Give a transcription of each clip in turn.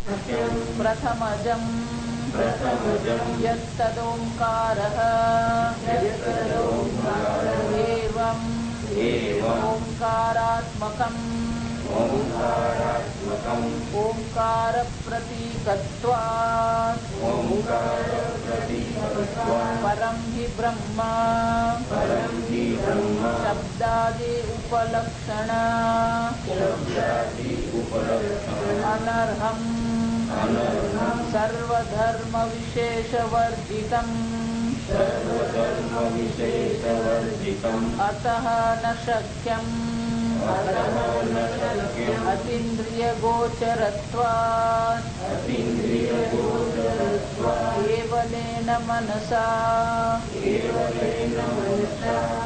प्रथमजं यत्तदोंकारः एवं ओंकारात्मकम् ओंकार प्रतीकत्वात् परं हि ब्रह्म शब्दादि उपलक्षण अनर्हम् सर्वधर्म विशेषवर्जितम् अतः न शक्यम् अतीन्द्रियगोचरत्वात् केवलेन मनसा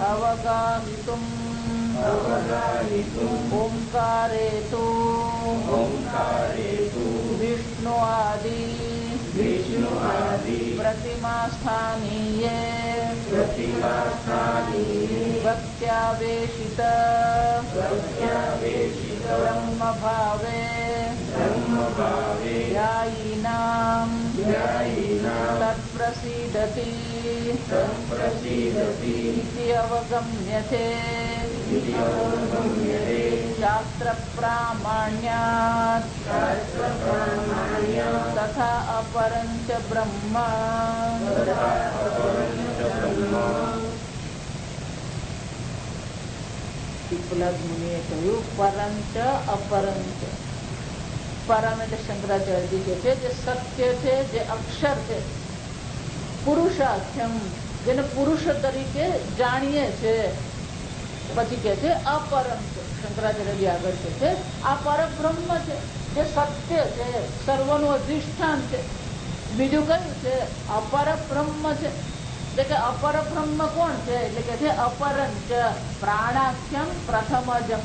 अवगामितुम् ओंकारे तु विष्णु आदि प्रतिमास्थानीये भक्त्यावेशित ब्रह्म भावे ध्यायिनां तत्प्रसीदति इति अवगम्यते शास्त्र प्रामाण्यात् तथा अपरंच ब्रह्म પીપલાદ મુનિએ કહ્યું પરંચ અપરંચ. પરમ એટલે શંકરાચાર્યજી કહે છે જે સત્ય છે, જે અક્ષર છે, પુરુષાખ્યમ જેને પુરુષ તરીકે જાણીએ છે. પછી કે છે અપરમ છે. શંકરાચાર્યજી આગળ કે છે આ પરબ્રહ્મ છે, જે સત્ય છે, સર્વનું અધિષ્ઠાન છે. બીજું કયું છે? અપરબ્રહ્મ છે. એટલે કે અપરબ્રહ્મ કોણ છે? એટલે કે છે અપરંચ પ્રાણાખ્યમ પ્રથમજમ.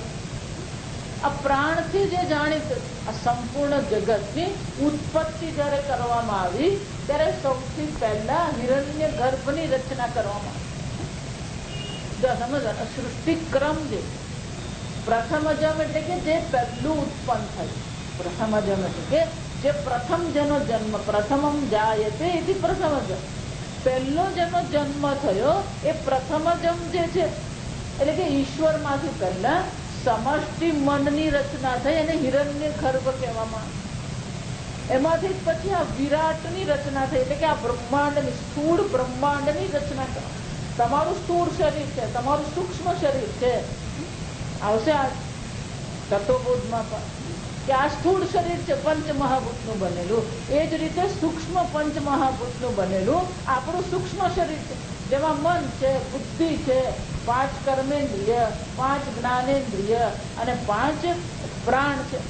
આ પ્રાણથી જે જાણીતું આ સંપૂર્ણ જગતની ઉત્પત્તિ જયારે કરવામાં આવી ત્યારે સૌથી પહેલા હિરણ્ય ગર્ભની રચના કરવામાં આવી. સૃષ્ટિ ક્રમ જે પ્રથમજમ એટલે કે જે પહેલું ઉત્પન્ન થયું. પ્રથમજમ એટલે કે જે પ્રથમ જેનો જન્મ, પ્રથમમ જાયતે એથી પ્રથમજમ, પહેલો જેનો જન્મ થયો એ પ્રથમજમ જે છે. એટલે કે ઈશ્વર માંથી પહેલા સમષ્ટિ મનની રચના થઈ અને હિરણ્ય ગર્ભ કહેવામાં. એમાંથી પછી આ વિરાટની રચના થઈ. એટલે કે આ બ્રહ્માંડની સ્થૂળ બ્રહ્માંડની રચના કરવા. તમારું સ્થૂળ શરીર છે, તમારું સૂક્ષ્મ શરીર છે, આવશે આ તત્વબોધમાં પણ કે આ સ્થૂળ શરીર છે પંચમહાભૂત નું બનેલું. એ જ રીતે સૂક્ષ્મ પંચમહાભૂત નું બનેલું આપણું સૂક્ષ્મ શરીર છે, જેમાં મન છે, બુદ્ધિ છે, 5 કર્મેન્દ્રિય, 5 જ્ઞાનેન્દ્રિય અને 5 પ્રાણ છે.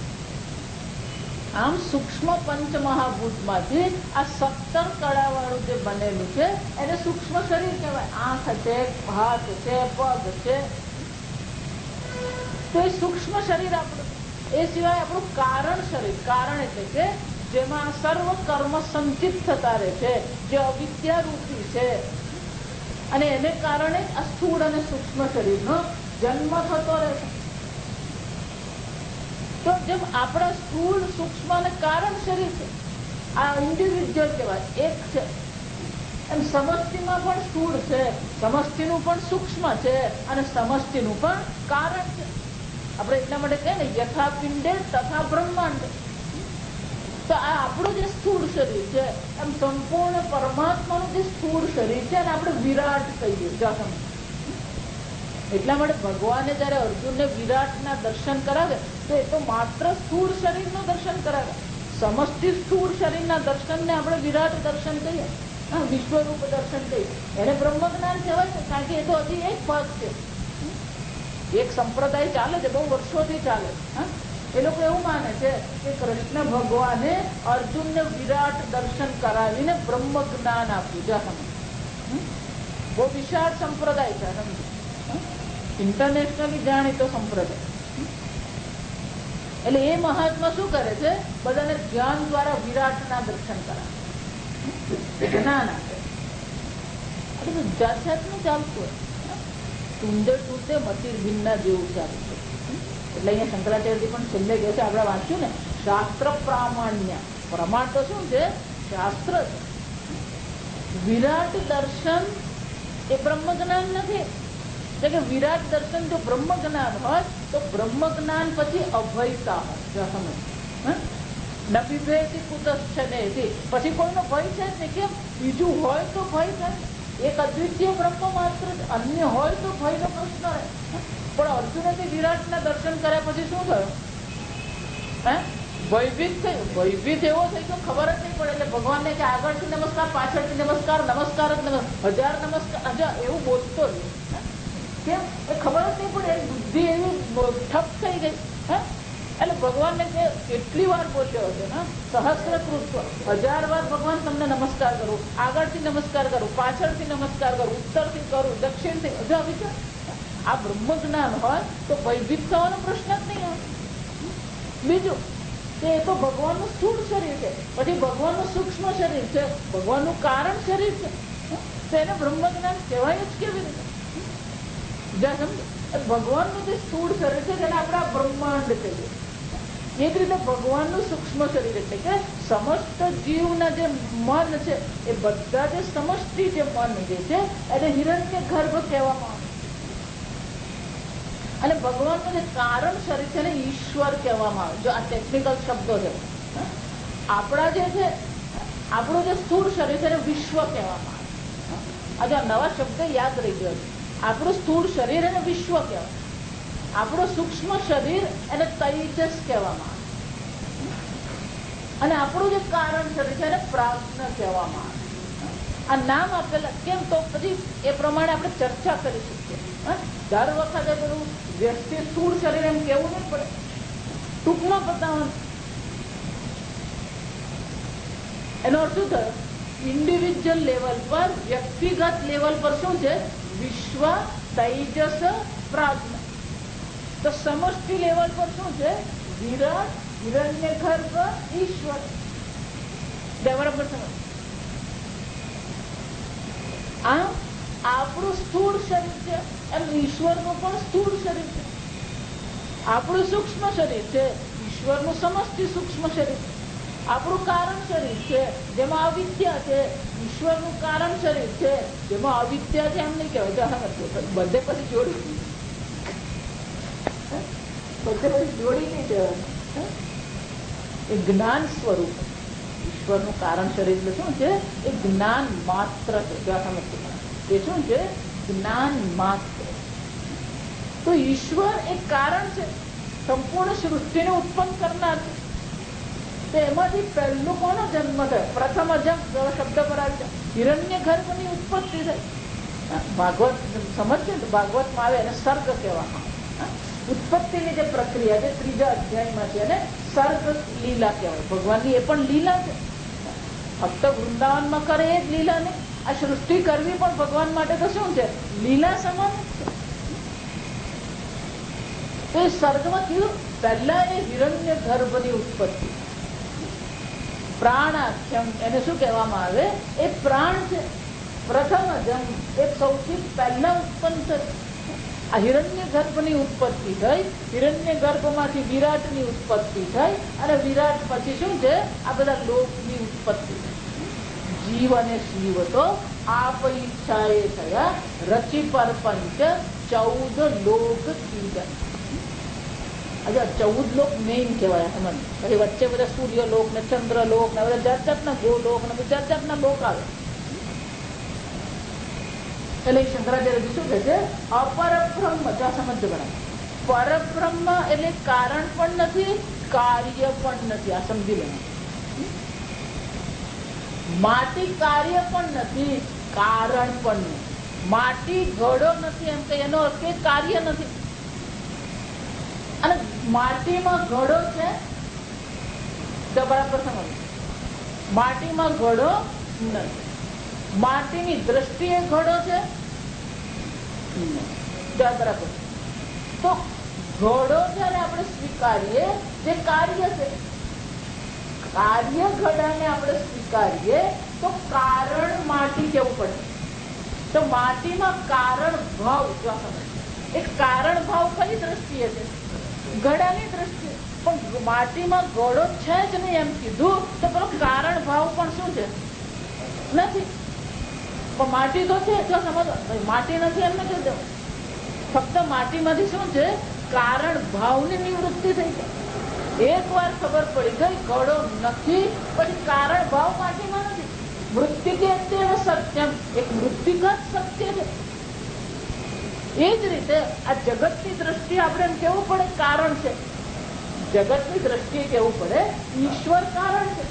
આમ સૂક્ષ્મ પંચમહાભૂત માંથી આ 17 કળા વાળું જે બનેલું છે એને સૂક્ષ્મ શરીર કહેવાય. આંખ છે, હાથ છે, પગ છે, તો એ સૂક્ષ્મ શરીર આપણું. એ સિવાય આપણું કારણ શરીર. કારણ એટલે કે જેમાં સર્વ કર્મ સંચિત થતા રહે છે, જે અવિદ્યા રૂપી છે, અને એને કારણે આ સ્થૂળ અને સૂક્ષ્મ શરીરનો જન્મ થતો રહે છે. તો જેમ આપણા સ્થૂળ, સૂક્ષ્મ અને કારણ શરીર છે, આ ઇન્ડિવિજ્યુઅલ કહેવાય, એક છે. એમ સમષ્ટિમાં પણ સ્થૂળ છે, સમષ્ટિનું પણ સૂક્ષ્મ છે અને સમષ્ટિનું પણ કારણ છે. આપણે એટલા માટે કહીએ ને યથા પિંડે તથા બ્રહ્માંડ. તો આ આપણું જે સ્થૂળ શરીર છે એમ સંપૂર્ણ પરમાત્માનું જે સ્થૂળ શરીર છે અને આપણે વિરાટ કહીએ. એટલા માટે ભગવાને જયારે અર્જુનને વિરાટના દર્શન કરાવે તો એ તો માત્ર સ્થૂળ શરીરનું દર્શન કરાવે. સમષ્ટિ સ્થૂળ શરીરના દર્શનને આપણે વિરાટ દર્શન કહીએ, વિશ્વરૂપ દર્શન કહીએ. એને બ્રહ્મ જ્ઞાન કહેવાય છે, કારણ કે એ તો હજી એક ભાગ છે. એક સંપ્રદાય ચાલે છે, બહુ વર્ષોથી ચાલે. એ લોકો એવું માને છે કે કૃષ્ણ ભગવાને અર્જુનને વિરાટ દર્શન કરાવીને બ્રહ્મ જ્ઞાન આપ્યું. બહુ વિશાળ સંપ્રદાય છે, ઇન્ટરનેશનલી જાણીતો સંપ્રદાય. એટલે એ મહાત્મા શું કરે છે? બધાને જ્ઞાન દ્વારા વિરાટના દર્શન કરાવે. જ્ઞાન આપે. જાત જાતનું ચાલતું હોય. ટુંડે ટૂંડે મતીર ભિન્ના જેવું ચાલુ છે. એટલે અહીંયા શંકરાચાર્યજી પણ છેલ્લે કહે છે, આપણે વાંચ્યું ને શાસ્ત્ર પ્રામાણ્ય. પ્રમાણ તો શું છે? શાસ્ત્ર છે. વિરાટ દર્શન એ બ્રહ્મ જ્ઞાન નથી. એટલે કે વિરાટ દર્શન જો બ્રહ્મ જ્ઞાન હોય તો બ્રહ્મ જ્ઞાન પછી અભયતા હોય. સમજ નબીભેતી કુતશ્ચને પછી કોઈનો ભય છે જ કેમ? બીજું હોય તો ભય થાય. એક અદ્વિતીય બ્રહ્મ માત્ર અન્ય હોય તો ભયનો પ્રશ્ન રહે. પણ અર્જુને વિરાટના દર્શન કર્યા પછી શું થયું? ભયભીત થયું. ભયભીત એવો થઈ ગયો ખબર જ નહીં પડે. એટલે ભગવાનને કે આગળથી નમસ્કાર, પાછળથી નમસ્કાર, નમસ્કાર જ નમસ્કાર, 1000 નમસ્કાર એવું બોલતો રહ્યો. કેમ? એ ખબર જ નહીં પડે. એની બુદ્ધિ એવી ઠપ થઈ ગઈ. એટલે ભગવાનને કે કેટલી વાર બોલ્યો હશે ને? સહસ્રકૃત 1000 વાર ભગવાન તમને નમસ્કાર કરું, આગળથી નમસ્કાર કરું, પાછળથી નમસ્કાર કરું, ઉત્તરથી કરું, દક્ષિણથી. વિચાર આ બ્રહ્મ જ્ઞાન હોય તો ભયભીત થવાનો પ્રશ્ન જ નહીં હોય. બીજું કે એ તો ભગવાનનું સ્થૂળ શરીર છે, પછી ભગવાનનું સૂક્ષ્મ શરીર છે, ભગવાનનું કારણ શરીર છે, તો એને બ્રહ્મ જ્ઞાન કહેવાય જ કેવી રીતે? ભગવાનનું જે સ્થૂળ શરીર છે તેને આપણે બ્રહ્માંડ કહીએ. એ જ રીતે ભગવાનનું સૂક્ષ્મ શરીર એટલે કે સમસ્ત જીવના જે મન છે એ બધા જે સમષ્ટિ જે મન જે છે એને હિરણ્ય ગર્ભ કહેવામાં આવે. અને ભગવાનનું જે કારણ શરીર છે એને ઈશ્વર કહેવામાં આવે. જો આ ટેકનિકલ શબ્દો છે. આપણા જે છે આપણું જે સ્થૂળ શરીર છે એને વિશ્વ કહેવામાં આવે. આ નવા શબ્દ યાદ રહી ગયો છે. આપણું સ્થૂળ શરીર એને વિશ્વ કહેવાય. આપણું સૂક્ષ્મ શરીર એને તૈજસ કહેવામાં આવે. અને આપણું જે કારણ શરીર છે એને પ્રાજ્ઞ કહેવામાં આવે. આ નામ આપેલા કેમ? તો પછી એ પ્રમાણે આપણે ચર્ચા કરી શકીએ. દર વખતે બધું વ્યક્તિ સ્થૂળ શરીર એમ કેવું નહીં પડે, ટૂંકમાં બતાવવાનું. એનો અર્થ શું થયો? ઇન્ડિવિજ્યુઅલ લેવલ પર, વ્યક્તિગત લેવલ પર શું છે? વિશ્વ, તૈજસ, પ્રાજ્ઞ. તો સમષ્ટિ લેવલ પર શું છે? વિરાટ, હિરણ્ય ગર્ભ, ઈશ્વર. બરાબર સમજ? આમ આપણું સ્થૂળ શરીર છે એમ ઈશ્વરનું પણ સ્થૂળ શરીર છે. આપણું સૂક્ષ્મ શરીર છે, ઈશ્વરનું સમષ્ટિ સૂક્ષ્મ શરીર. આપણું કારણ શરીર છે જેમાં અવિદ્યા છે, ઈશ્વરનું કારણ શરીર છે જેમાં અવિદ્યા છે. એમ નહીં કહેવાય બધે પછી જોડી, બધે પછી જોડી નહીં દેવાનું. એ જ્ઞાન સ્વરૂપ ઈશ્વરનું કારણ શરીર એટલે શું છે? એ જ્ઞાન માત્ર છે. એ શું છે? જ્ઞાન માત્ર. તો ઈશ્વર એક કારણ છે, સંપૂર્ણ સૃષ્ટિને ઉત્પન્ન કરનાર છે. તો એમાંથી પહેલું કોનો જન્મ થયો? પ્રથમ અજમ શબ્દ પર આવી જાય. હિરણ્ય ગર્ભની ઉત્પત્તિ થઈ. ભાગવત સમજશે ને? ભાગવતમાં આવે એને સર્ગ કહેવામાં આવે. ઉત્પત્તિની જે પ્રક્રિયા છે 3જા અધ્યાયમાં છે એને સર્ગ લીલા કહેવાય. ભગવાનની એ પણ લીલા છે. ફક્ત વૃંદાવનમાં કરે એ જ લીલા નહીં. આ સૃષ્ટિ કરવી પણ ભગવાન માટે તો શું છે? લીલા સમાન છે. તો એ સર્ગમાં કયું? પહેલા એ હિરણ્ય ગર્ભની ઉત્પત્તિ. પ્રાણાખ્યમ એને શું કહેવામાં આવે? એ પ્રાણ છે. પ્રથમ જન્મ એ સૌથી પહેલા ઉત્પન્ન થયું. આ હિરણ્ય ગર્ભની ઉત્પત્તિ થઈ. હિરણ્ય ગર્ભમાંથી વિરાટની ઉત્પત્તિ થઈ. અને વિરાટ પછી શું છે? આ બધા લોકની ઉત્પત્તિ થઈ. જીવ અને શિવ તો આપ ઈચ્છાએ થયા. રચી પરપંચ 14 લોક કીધા. 14 લોક મેઇન કહેવાય. પછી વચ્ચે બધા સૂર્ય લોક ને ચંદ્ર લોક ને બધા જાત જાતના ગોલોક ને જાત જાતના લોક આવે. એટલે શંકરાચાર્ય શું કહે છે? અપરબ્રહ્મ. સમજ બરાબર. પરબ્રહ્મ એટલે કારણ પણ નથી, કાર્ય પણ નથી. આ સમજી લેવાનું. માટી કાર્ય પણ નથી, કારણ પણ નથી. માટી ઘડો નથી એમ કે એનો અર્થ કાર્ય નથી. અને માટીમાં ઘડો છે તો બરાબર સમજ. માટીમાં ઘડો નથી. માટીની દ્રષ્ટિએ ઘડો છે બરાબર. તો ઘડો જયારે આપણે સ્વીકારીએ જે કાર્ય છે, કાર્ય ઘડાને આપણે સ્વીકારીએ તો કારણ માટી કેવું પડે. તો માટીમાં કારણ ભાવ એક કારણ ભાવ કઈ દ્રષ્ટિએ છે? ઘડાની દ્રષ્ટિએ. પણ માટીમાં ઘડો છે જ નહીં એમ કીધું તો પેલો ભાવ પણ શું છે? નથી. પણ માટી તો છે. જો સમજો માટી નથી એમ નથી દેવું. ફક્ત માટીમાંથી શું છે? કારણ ભાવની નિવૃત્તિ થઈ જાય. એક વાર ખબર પડી ગઈ ઘડો નથી, પછી કારણ ભાવ માટીમાં નથી. મૃત્તિકે સત્યમ, એક મૃત્તિકા સત્ય છે. એ જ રીતે આ જગતની દ્રષ્ટિએ આપણે એમ કેવું પડે કારણ છે. જગતની દ્રષ્ટિએ કેવું પડે ઈશ્વર કારણ છે.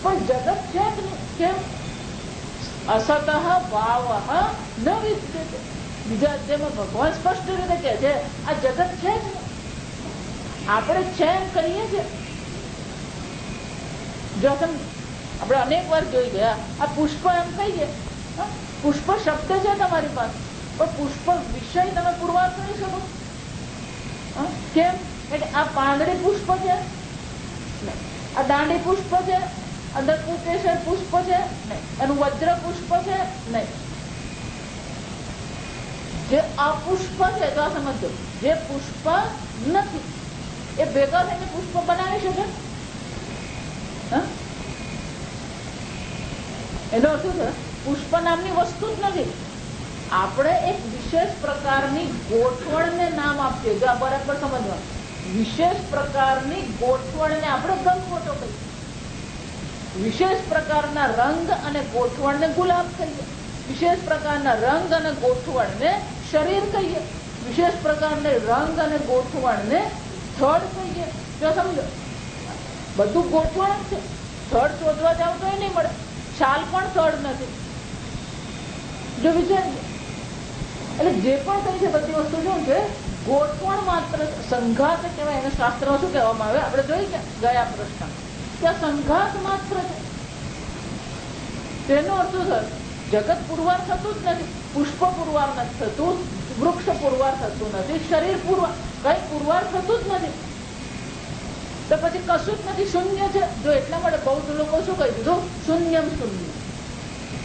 પણ જગત છે જ નહીં. કેમ? અસત ભાવ ન વિદ્યતે. બીજા અધ્યાયમાં ભગવાન સ્પષ્ટ રીતે કહે છે આ જગત છે જ નહીં. આપણે છે એમ કહીએ છીએ. જો આપણે અનેક વાર જોઈ ગયા આ પુષ્પ એમ કહીએ, પુષ્પ શબ્દ છે તમારી પાસે, પણ પુષ્પ વિષય તમે પુરવાર કરી શકો? કેમ? એટલે આ પાંદડી પુષ્પ છે, આ દાંડી પુષ્પ છે, અંદર પુષ્કેશ્વર પુષ્પ છે નહીં, એનું વજ્ર પુષ્પ છે નહીં. જે અપુષ્પ છે તો સમજો, જે પુષ્પ નથી એ ભેગા થઈને પુષ્પ બનાવી શકે? એનો અર્થ છે પુષ્પ નામની વસ્તુ જ નથી. આપણે એક વિશેષ પ્રકારની ગોઠવણને નામ આપીએ. જો આ બરાબર સમજવાનું, વિશેષ પ્રકારની ગોઠવણને આપણે ગંગોટો કહીએ. વિશેષ પ્રકારના રંગ અને ગોઠવણને ગુલાબ કહીએ. વિશેષ પ્રકારના રંગ અને ગોઠવણને શરીર કહીએ. વિશેષ પ્રકારના રંગ અને ગોઠવણને થડ કહીએ. જો સમજો, બધું ગોઠવણ છે. થડ શોધવા જાવ તો એ નહીં મળે. છાલ પણ થડ નથી. જો વિચારીએ, એટલે જે પણ કઈ છે બધી વસ્તુ શું છે? ગોઠવણ માત્ર. સંઘાત કહેવાય એને શાસ્ત્રમાં શું કહેવામાં આવે? આપણે જોઈ ગયા પ્રશ્ન કે સંઘાત માત્ર છે. તેનો અર્થ સર જગત પુરવાર થતું જ નથી. પુષ્પ પુરવાર નથી થતું, વૃક્ષ પુરવાર થતું નથી, શરીર પુરવાર, કઈ પુરવાર થતું જ નથી. તો પછી કશું જ નથી, શૂન્ય છે. જો એટલા માટે બૌદ્ધ લોકો શું કહી દીધું? શૂન્યમ શૂન્ય.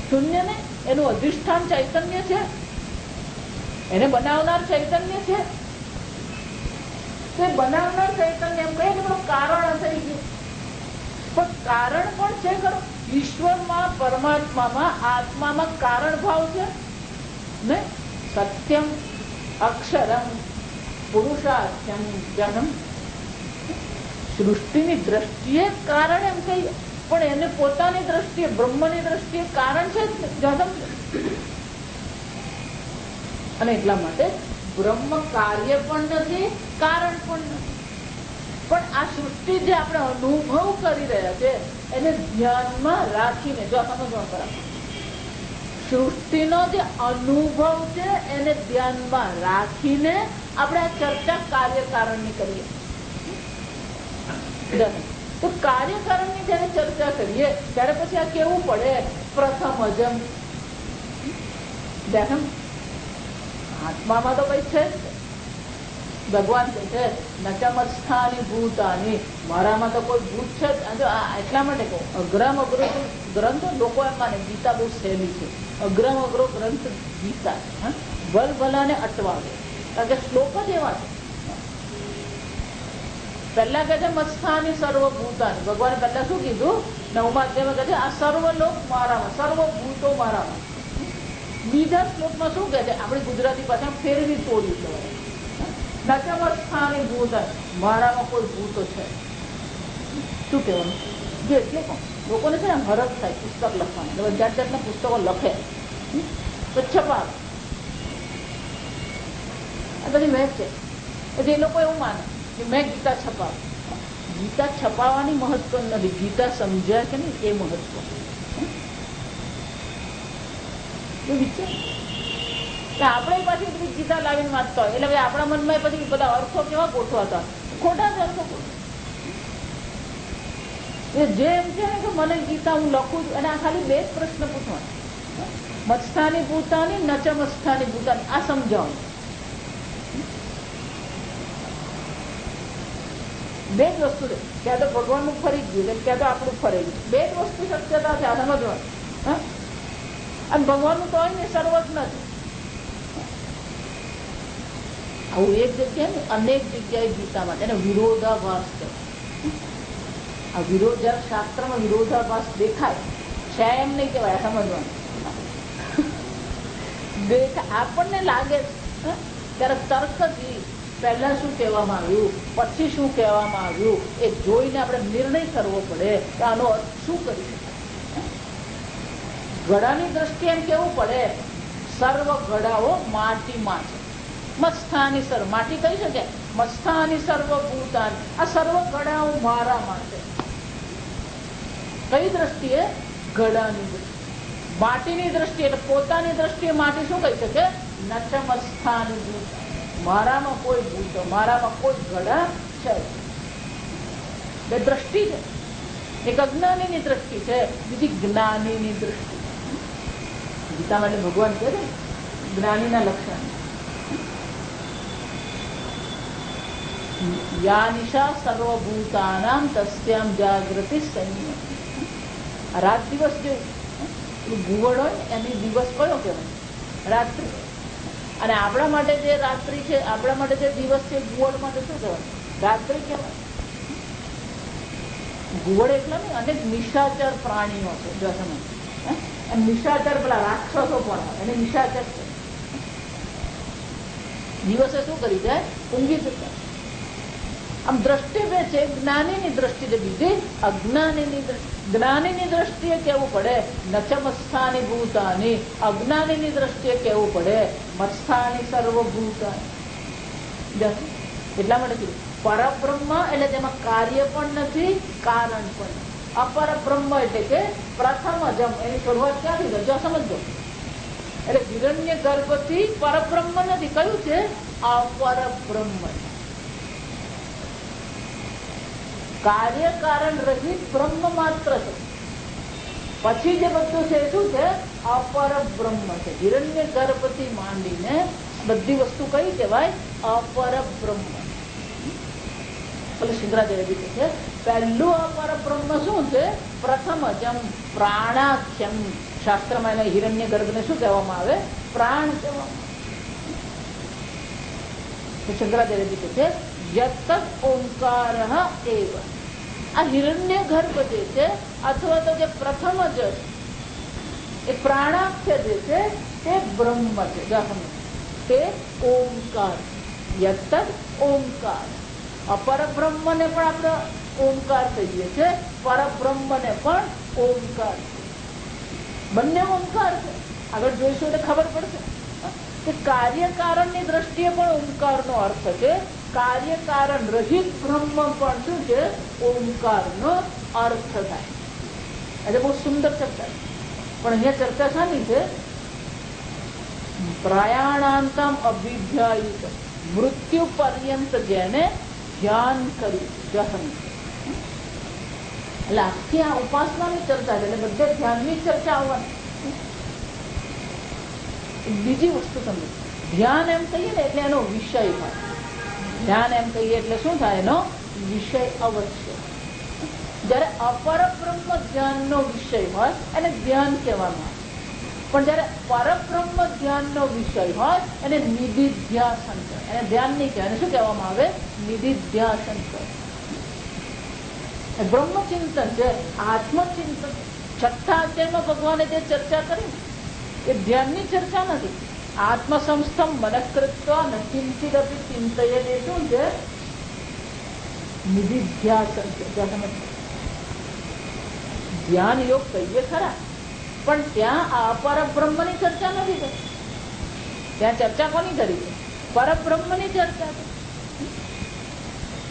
શૂન્ય ને એનું અધિષ્ઠાન ચૈતન્ય છે, એને બનાવનાર ચૈતન્ય છે. તે બનાવનાર ચૈતન્ય એમ કહે કે કારણ થઈ ગયું. પણ કારણ પણ છે ખરું. ઈશ્વરમાં, પરમાત્મામાં, આત્મામાં કારણ ભાવ છે ને. સત્યમ અક્ષરમ પુરુષાર્થમ જન્મ. સૃષ્ટિની દ્રષ્ટિએ કારણ એમ કહીએ, પણ એને પોતાની દ્રષ્ટિએ, બ્રહ્મની દ્રષ્ટિએ કારણ છે જન્મ. અને એટલા માટે બ્રહ્મ કાર્ય પણ નથી, કારણ પણ નથી. પણ આ સૃષ્ટિ જે આપણે અનુભવ કરી રહ્યા છે એને ધ્યાનમાં રાખીને, જો સમજવા બરાબર, સૃષ્ટિનો જે અનુભવ છે એને ધ્યાનમાં રાખીને આપણે આ ચર્ચા કાર્યકારણની કરીએ. તો કાર્યકારણની જયારે ચર્ચા કરીએ ત્યારે પછી આ કેવું પડે? પ્રથમ અજમ દેખમ. આત્મામાં તો કઈ છે જ. ભગવાન કહે છે નચમસ્થાની ભૂતાની, મારામાં તો કોઈ ભૂત છે જ. એટલા માટે કહું, અઘરામ અઘરો ગ્રંથ લોકો એમ માને ગીતા બહુ સહેલી છે. અઘરામ અઘરો ગ્રંથ ગીતા ભલભલાને અટવાવે, કારણ કે શ્લોક જ એવા છે. પહેલા કહે છે મસ્થાની સર્વભૂતાની. ભગવાને પહેલા શું કીધું? 9મા અધ્યાયમાં કહે છે આ સર્વ લોક મારામાં, સર્વભૂતો મારામાં. બીજા શ્લોકમાં શું કહે છે? આપણે ગુજરાતી ભાષામાં ફેરવી તોડી કહેવાય. નચમસ્થાની ભૂતાની, મારામાં કોઈ ભૂતો છે. શું કહેવાનું? જો એટલે પણ લોકોને છે ને હરખ થાય પુસ્તક લખવાના, જાત જાતના પુસ્તકો લખે તો છપાવે. આ બધી મેં છે. પછી એ લોકો એવું માને કે મેં ગીતા છપાવ. ગીતા છપાવવાની મહત્વ નથી, ગીતા સમજ્યા કે નહીં એ મહત્વ. આપણે પાછી બધી ગીતા લાવીને વાંચતા હોય એટલે આપણા મનમાં પછી બધા અર્થો કેવા ગોઠવાતા, ખોટા જ અર્થો. જે એમ છે ને કે મને ગીતા હું લખું છું, અને આ ખાલી 2 જ પ્રશ્ન પૂછવાના, મત્સ્થાની ભૂતાની, નચમસ્થાની ભૂતાની, આ સમજાવવાનું. 2 જ વસ્તુ છે. ક્યાં તો ભગવાનનું ફરી ગયું, ક્યાં તો આપણું ફરી ગયું. 2 જ વસ્તુ શક્યતા છે આ સમજવાનું. અને ભગવાનનું તો હોય ને સર્વજ્ઞ છે. આવું એક જગ્યાએ ને અનેક જગ્યાએ ગીતામાં એને વિરોધાભાસ છે. આ વિરોધ જ્યારે શાસ્ત્રમાં વિરોધાભાસ દેખાય છે એમ નહીં કહેવાય, સમજવાનું. આપણને લાગે ત્યારે તર્કથી પહેલા શું કહેવામાં આવ્યું, પછી શું કહેવામાં આવ્યું, એ જોઈને આપણે નિર્ણય કરવો પડે કે આનો અર્થ શું કરી શકાય. ઘડાની દ્રષ્ટિએ એમ કેવું પડે, સર્વ ઘડાઓ માટીમાં છે. મત્સ્થાની સર્વ, માટી કહી શકે, મત્સ્થાની સર્વભૂતાની, આ સર્વ ઘડાઓ મારામાં છે. કઈ દ્રષ્ટિએ? ઘડાની દ્રષ્ટિએ. માટીની દ્રષ્ટિએ એટલે પોતાની દ્રષ્ટિએ માટી શું કહી શકે? નચ મત્સ્થાની ભૂત, મારામાં કોઈ ભૂત, મારામાં કોઈ ઘડા છે. બે દ્રષ્ટિ છે, એક અજ્ઞાનીની દ્રષ્ટિ છે, બીજી જ્ઞાનીની દ્રષ્ટિ. ગીતામાં એટલે ભગવાન કહે છે જ્ઞાનીના લક્ષણ, યા નિશા સર્વભૂતાનામ તસ્યામ જાગૃતિ સંયમ. રાત દિવસ જે ભૂગોળ હોય એની દિવસ કયો કહેવાય? રાત્રિ. અને આપણા માટે જે રાત્રિ છે, આપણા માટે જે દિવસ છે, ભૂગોળ માટે શું કહેવાય? રાત્રિ કહેવાય. ભૂગોળ એટલા ને અનેક નિશાચર પ્રાણીઓ છે. જો સમજ નિશાચર, પેલા રાક્ષસો પણ હોય એને નિશાચર છે. દિવસે શું કરી જાય? ઊંઘી જતા. આમ દ્રષ્ટિ બે છે, જ્ઞાનીની દ્રષ્ટિ છે, બીજી અજ્ઞાનીની દ્રષ્ટિ. જ્ઞાનીની દ્રષ્ટિએ કેવું પડે નચ મત્સ્થાની ભૂતાની, અજ્ઞાનીની દ્રષ્ટિએ કેવું પડે મત્સ્થાની સર્વભૂતાની. એટલા માટે કીધું પરબ્રહ્મ એટલે તેમાં કાર્ય પણ નથી, કારણ પણ નથી. અપર બ્રહ્મ એટલે કે પ્રથમ અજમ, એની શરૂઆત ક્યાંથી થઈ? જો સમજો, એટલે હિરણ્ય ગર્ભથી પરબ્રહ્મ નથી. કયું છે? અપર બ્રહ્મ. કાર્ય કારણ રહિત બ્રહ્મ માત્ર છે. પછી જે બધું છે શું છે? અપર બ્રહ્મ છે. હિરણ્ય ગર્ભથી માંડીને બધી વસ્તુ કઈ કહેવાય? અપર બ્રહ્મ. શંકરાચાર્ય કહે છે પહેલું અપર બ્રહ્મ શું છે? પ્રથમ અજમ પ્રાણાખ્યમ. શાસ્ત્રમાં એને હિરણ્ય ગર્ભને શું કહેવામાં આવે? પ્રાણ કહેવામાં આવે. શંકરાચાર્ય કહે છે યત ઓંકાર એવ. આ હિરણ્ય ગર્ભ જે છે અથવા તો જે પ્રથમ જ એ પ્રાણાખ્ય જે છે તે બ્રહ્મ છે. તે ઓંકાર. યત ઓંકાર. અપર બ્રહ્મ ને પણ આપણે ઓંકાર કહીએ છીએ, પરબ્રહ્મને પણ ઓંકાર. બંને ઓંકાર છે. આગળ જોઈશું એટલે ખબર પડશે કે કાર્યકારણની દ્રષ્ટિએ પણ ઓંકારનો અર્થ છે. કાર્યકારણ રહિત બ્રહ્મ પણ શું છે? ઓંકારનો અર્થ થાય. એટલે બહુ સુંદર ચર્ચા છે. પણ અહીંયા ચર્ચા શાની છે? પ્રયાણાંતમ અભિધ્યાયિત, મૃત્યુ પર્યંત જેને ધ્યાન કર્યું. એટલે આખી આ ઉપાસનાની ચર્ચા છે. એટલે બધે ધ્યાનની ચર્ચા આવવાની. બીજી વસ્તુ સમજો, ધ્યાન એમ કહીએ ને એટલે એનો વિષય હોય. ધ્યાન એમ કહીએ એટલે શું થાય? એનો વિષય અવશ્ય. જયારે અપર બ્રહ્મ ધ્યાનનો વિષય હોય એને ધ્યાન કહેવામાં આવે. પણ જયારે પરબ્રહ્મ ધ્યાનનો વિષય હોય એને નિધિધ્યાસન કહેવાય. એને ધ્યાન નહીં કહેવાય. એને શું કહેવામાં આવે? નિધિધ્યાસન કહેવાય. બ્રહ્મચિંતન છે, આત્મચિંતન. છઠ્ઠા અધ્યાયમાં ભગવાને જે ચર્ચા કરી એ ધ્યાનની ચર્ચા નથી. આત્મસંસ્થમ મનકૃત્વા ન કિંચિત અપી ચિંતયન. એ શું છે? નિધિધ્યાસન છે. ધ્યાન યોગ કહીએ ખરા, પણ ત્યાં આ પરબ્રહ્મની ચર્ચા નથી કરી. ત્યાં ચર્ચા કોની કરી છે? પરબ્રહ્મની ચર્ચા છે.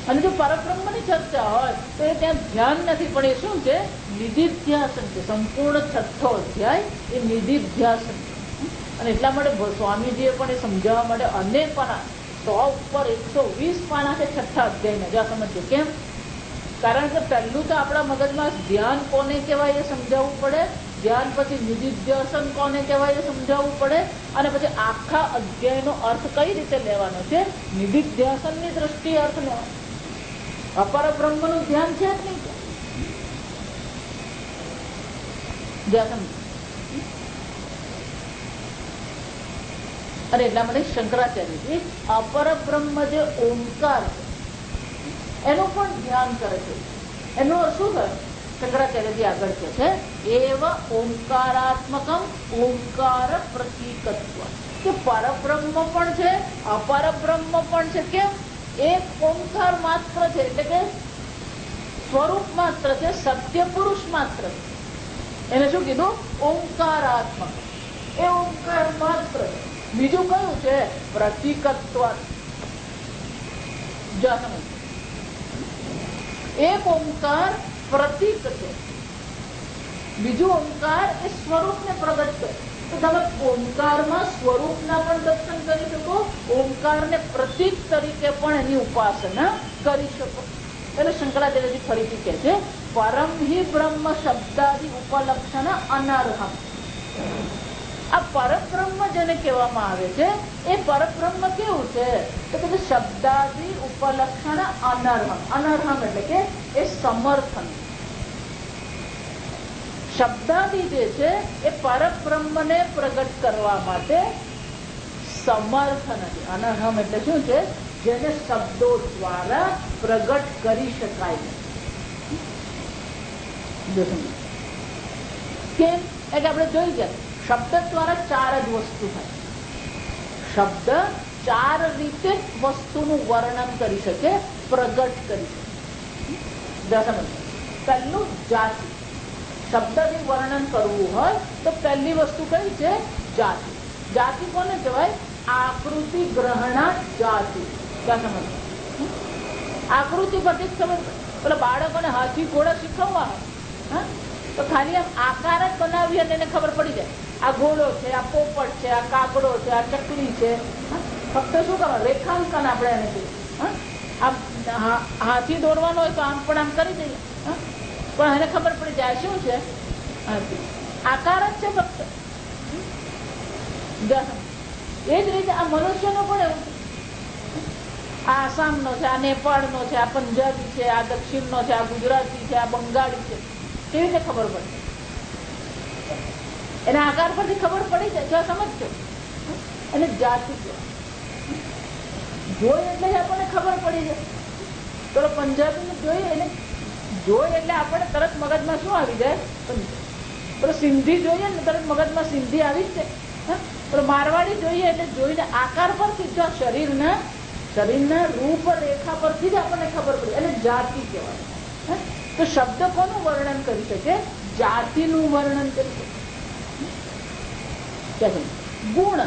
અને જો પરબ્રહ્મની ચર્ચા હોય તો એ ત્યાં ધ્યાન નથી, પણ એ શું છે? નિધિધ્યાસન છે. સંપૂર્ણ છઠ્ઠો અધ્યાય એ નિધિધ્યાસન છે. અને એટલા માટે સ્વામીજીએ પણ એ સમજાવવા માટે અનેક પાના, 100 ઉપર 120 પાના છે છઠ્ઠા અધ્યાયના. જ્યાં સમજો કેમ? કારણ કે પહેલું તો આપણા મગજમાં ધ્યાન કોને કહેવાય એ સમજાવવું પડે, ધ્યાન પછી નિધિધ્યાસન કોને કહેવાય એ સમજાવવું પડે, અને પછી આખા અધ્યાયનો અર્થ કઈ રીતે લેવાનો છે? નિધિધ્યાસનની દ્રષ્ટિએ અર્થ લેવાનો. અપર બ્રહ્મનું ધ્યાન છે જ નહીં. અને એટલા માટે શંકરાચાર્યજી અપર બ્રહ્મ જે ઓંકાર છે એનું પણ ધ્યાન કરે છે. એનો અર્થ શું થયો? શંકરાચાર્યજી આગળ કહે છે એવ ઓંકારાત્મકમ ઓંકાર પ્રતીકત્વ, કે પરબ્રહ્મ પણ છે અપરબ્રહ્મ પણ છે. કેમ? એક ઓંકાર માત્ર છે, એટલે કે સ્વરૂપ માત્ર છે, સત્ય પુરુષ માત્ર છે. એને શું કીધું? ઓંકારાત્મક. એ ઓંકાર માત્ર. બીજું કયું છે? પ્રતીકત્વ. એક ઓંકાર પ્રતીક છે, બીજું ઓંકાર એ સ્વરૂપને પ્રગટ કરે. તો તમે ઓંકારમાં સ્વરૂપના પણ દર્શન કરી શકો, ઓંકારને પ્રતીક તરીકે પણ એની ઉપાસના કરી શકો. એટલે શંકરાચાર્યજી ફરીથી કહે છે પરમ હિ બ્રહ્મ શબ્દાદિ ઉપલક્ષણ અનર્હમ. આ પરબ્રહ્મ જેને કહેવામાં આવે છે એ પરબ્રહ્મ કેવું છે? તો કે શબ્દાદિ ઉપલક્ષણ અનર્હમ. અનર્હમ એટલે કે એ સમર્થન. શબ્દાદિ જે છે એ પરબ્રહ્મને પ્રગટ કરવા માટે સમર્થ નથી. અનર્હમ એટલે શું છે? જેને શબ્દો દ્વારા પ્રગટ કરી શકાય. કેમ? એટલે આપણે જોઈ ગયા શબ્દ દ્વારા ચાર જ વસ્તુ થાય. શબ્દ ચાર રીતે વસ્તુનું વર્ણન કરી શકે, પ્રગટ કરી શકે. પહેલું જાતિ. શબ્દથી વર્ણન કરવું હોય તો પહેલી વસ્તુ કઈ છે? જાતિ. જાતિ કોને કહેવાય? આકૃતિ ગ્રહણા જાતિ. આકૃતિ પરથી જ ખબર. પેલા બાળકોને હાથી ઘોડા શીખવવા હોય તો ખાલી આમ આકાર જ બનાવી અને એને ખબર પડી જાય આ ઘોડો છે, આ પોપટ છે, આ કાગડો છે, આ ચકલી છે. ફક્ત શું કરવા? રેખાંકન આપણે એને કહીએ. હાથી દોરવાનો હોય તો આમ પણ આમ કરી દઈએ, પણ એને ખબર પડી જાય શું છે? આકાર જ છે ફક્ત. એ જ રીતે આ મનુષ્યનો પણ એવું છે. આ આસામનો છે, આ નેપાળનો છે, આ પંજાબી છે, આ દક્ષિણનો છે, આ ગુજરાતી છે, આ બંગાળી છે. કેવી રીતે ખબર પડે? એના આકાર પરથી ખબર પડી જાય. સમજજો. એને જાતિ જોઈ એટલે આપણને ખબર પડી જાય. પેલો પંજાબી જોઈએ એને જોઈ એટલે આપણે તરત મગજમાં શું આવી જાય? પેલો સિંધી જોઈએ ને તરત મગજમાં સિંધી આવી જ જાય. પેલો મારવાડી જોઈએ એટલે જોઈને આકાર પરથી જો શરીરના રૂપ રેખા પરથી જ આપણને ખબર પડે. એટલે જાતિ કહેવાય. તો શબ્દ કોનું વર્ણન કરી શકે? જાતિનું વર્ણન કરી શકે. ગુણ.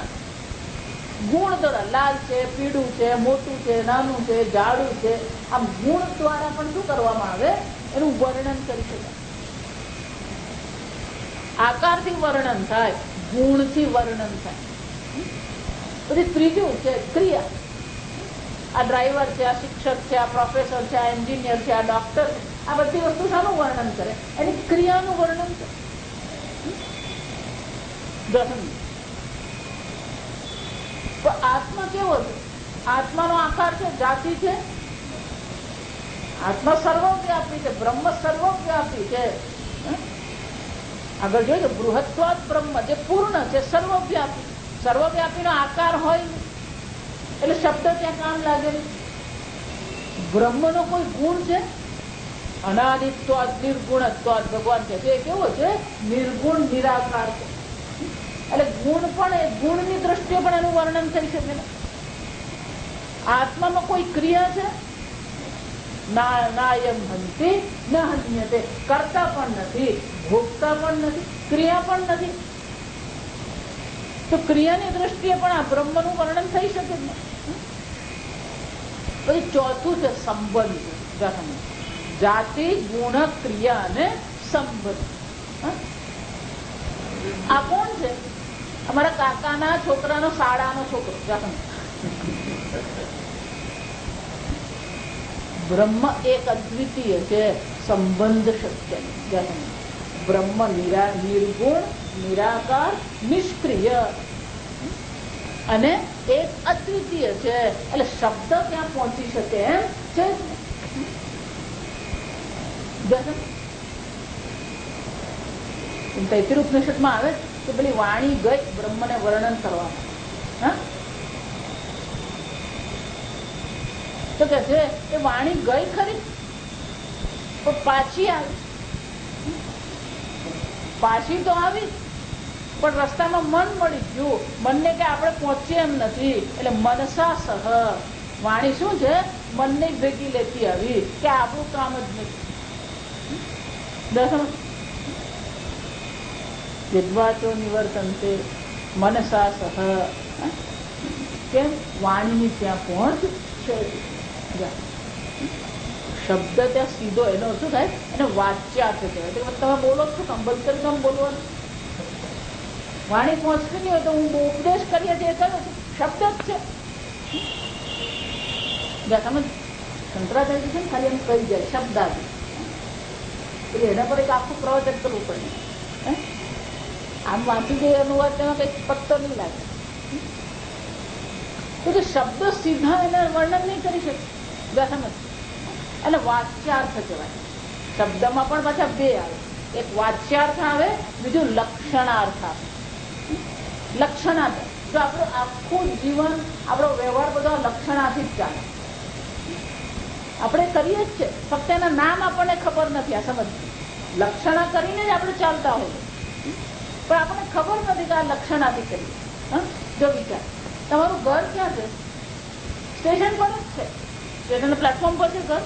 ગુણ દ્વારા લાલ છે, પીળું છે, મોટું છે, નાનું છે, જાડું છે. આમ ગુણ દ્વારા પણ શું કરવામાં આવે? એનું વર્ણન કરી શકાય. આકારથી વર્ણન થાય, ગુણથી વર્ણન થાય. પછી ત્રીજું છે ક્રિયા. આ ડ્રાઈવર છે, આ શિક્ષક છે, આ પ્રોફેસર છે, આ એન્જિનિયર છે, આ ડોક્ટર છે. આ બધી વસ્તુ શાનું વર્ણન કરે? એની ક્રિયાનું વર્ણન કરે. તો આત્મા કેવો છે? આત્માનો આકાર છે, જાતિ છે. આત્મા સર્વવ્યાપી છે, બ્રહ્મ સર્વવ્યાપી છે. આગળ જોઈએ બૃહત્વાદ બ્રહ્મ જે પૂર્ણ છે, સર્વવ્યાપી. સર્વવ્યાપીનો આકાર હોય એટલે શબ્દ ત્યાં કામ લાગે. બ્રહ્મનો કોઈ ગુણ છે? અનાદિત્વાદ નિર્ગુણત્વાદ. ભગવાન કહે છે કેવો છે? નિર્ગુણ નિરાકાર છે. એટલે ગુણ પણ ગુણની દ્રષ્ટિએ પણ એનું વર્ણન કરી શકે. આત્મામાં કોઈ ક્રિયા છે? નાયમ હંતિ ન હન્યતે. કરતા પણ નથી, ભોગતા પણ નથી, ક્રિયા પણ નથી. તો ક્રિયાની દ્રષ્ટિએ પણ આ બ્રહ્મનું વર્ણન થઈ શકે. પછી ચોથું છે સંબંધ. જાતિ, ગુણ, ક્રિયા અને સંબંધ. આ કોણ છે? અમારા કાકાના છોકરાનો શાળાનો છોકરો. બ્રહ્મ એક અદ્વિતીય છે, સંબંધ શક્ય નહીં. બ્રહ્મ નિર્ગુણ, નિરાકાર, નિષ્ક્રિય અને એક અદ્વિતીય છે. એટલે શબ્દ ત્યાં પહોંચી શકે એમ છે. તૈત્રીય ઉપનિષદમાં આવે કે પેલી વાણી ગઈ બ્રહ્મને વર્ણન કરવામાં. તો કે છે એ વાણી ગઈ ખરી, પણ પાછી આવી, પાછી તો આવી પણ રસ્તામાં મન મળી ગયું. મનને કે આપણે પહોંચીએ એમ નથી, એટલે મનસા સહ વાણી શું છે, મનને ભેગી લેતી આવી કે આપણું કામ જ નથી. વિદ્વાચો નિવર્તનતે મનસા સહ, કેમ વાણીની ત્યાં પહોંચ છે. શબ્દ ત્યાં સીધો એનો શું થાય, એને વાચ્યાર્થ કહેવાય. તમે બોલો છો કંપલસરી તમે બોલવાનું, વાણી પહોંચતી નહીં હોય તો હું ઉપદેશ કરીએ છીએ કયો શબ્દ જ છે. તમે શંકરાચાર્ય છે ને ખાલી એમ કહી જાય શબ્દ આવી, એટલે એના પર એક આખું પ્રવચન કરવું પડે. આમ વાંચી દે અનુવાદ તેમાં કઈ પત્તો નહીં લાગે. તો શબ્દ સીધા એને વર્ણન નહીં કરી શકે. સમજ, એટલે વાચ્યાર્થ કહેવાય. શબ્દમાં પણ પાછા બે આવે, એક વાચ્યાર્થ આવે, બીજું લક્ષણાર્થ આવે. લક્ષણાર્થ તો આપણું આખું જીવન, આપણો વ્યવહાર બધો લક્ષણાથી જ ચાલે. આપણે કરીએ જ છે, ફક્ત એના નામ આપણને ખબર નથી. આ સમજ, લક્ષણા કરીને જ આપણે ચાલતા હોઈએ, પણ આપણને ખબર નથી કે આ લક્ષણાથી કરીએ. જો વિચાર, તમારું ઘર ક્યાં છે? સ્ટેશન પર જ છે. સ્ટેશન પ્લેટફોર્મ પર છે ઘર,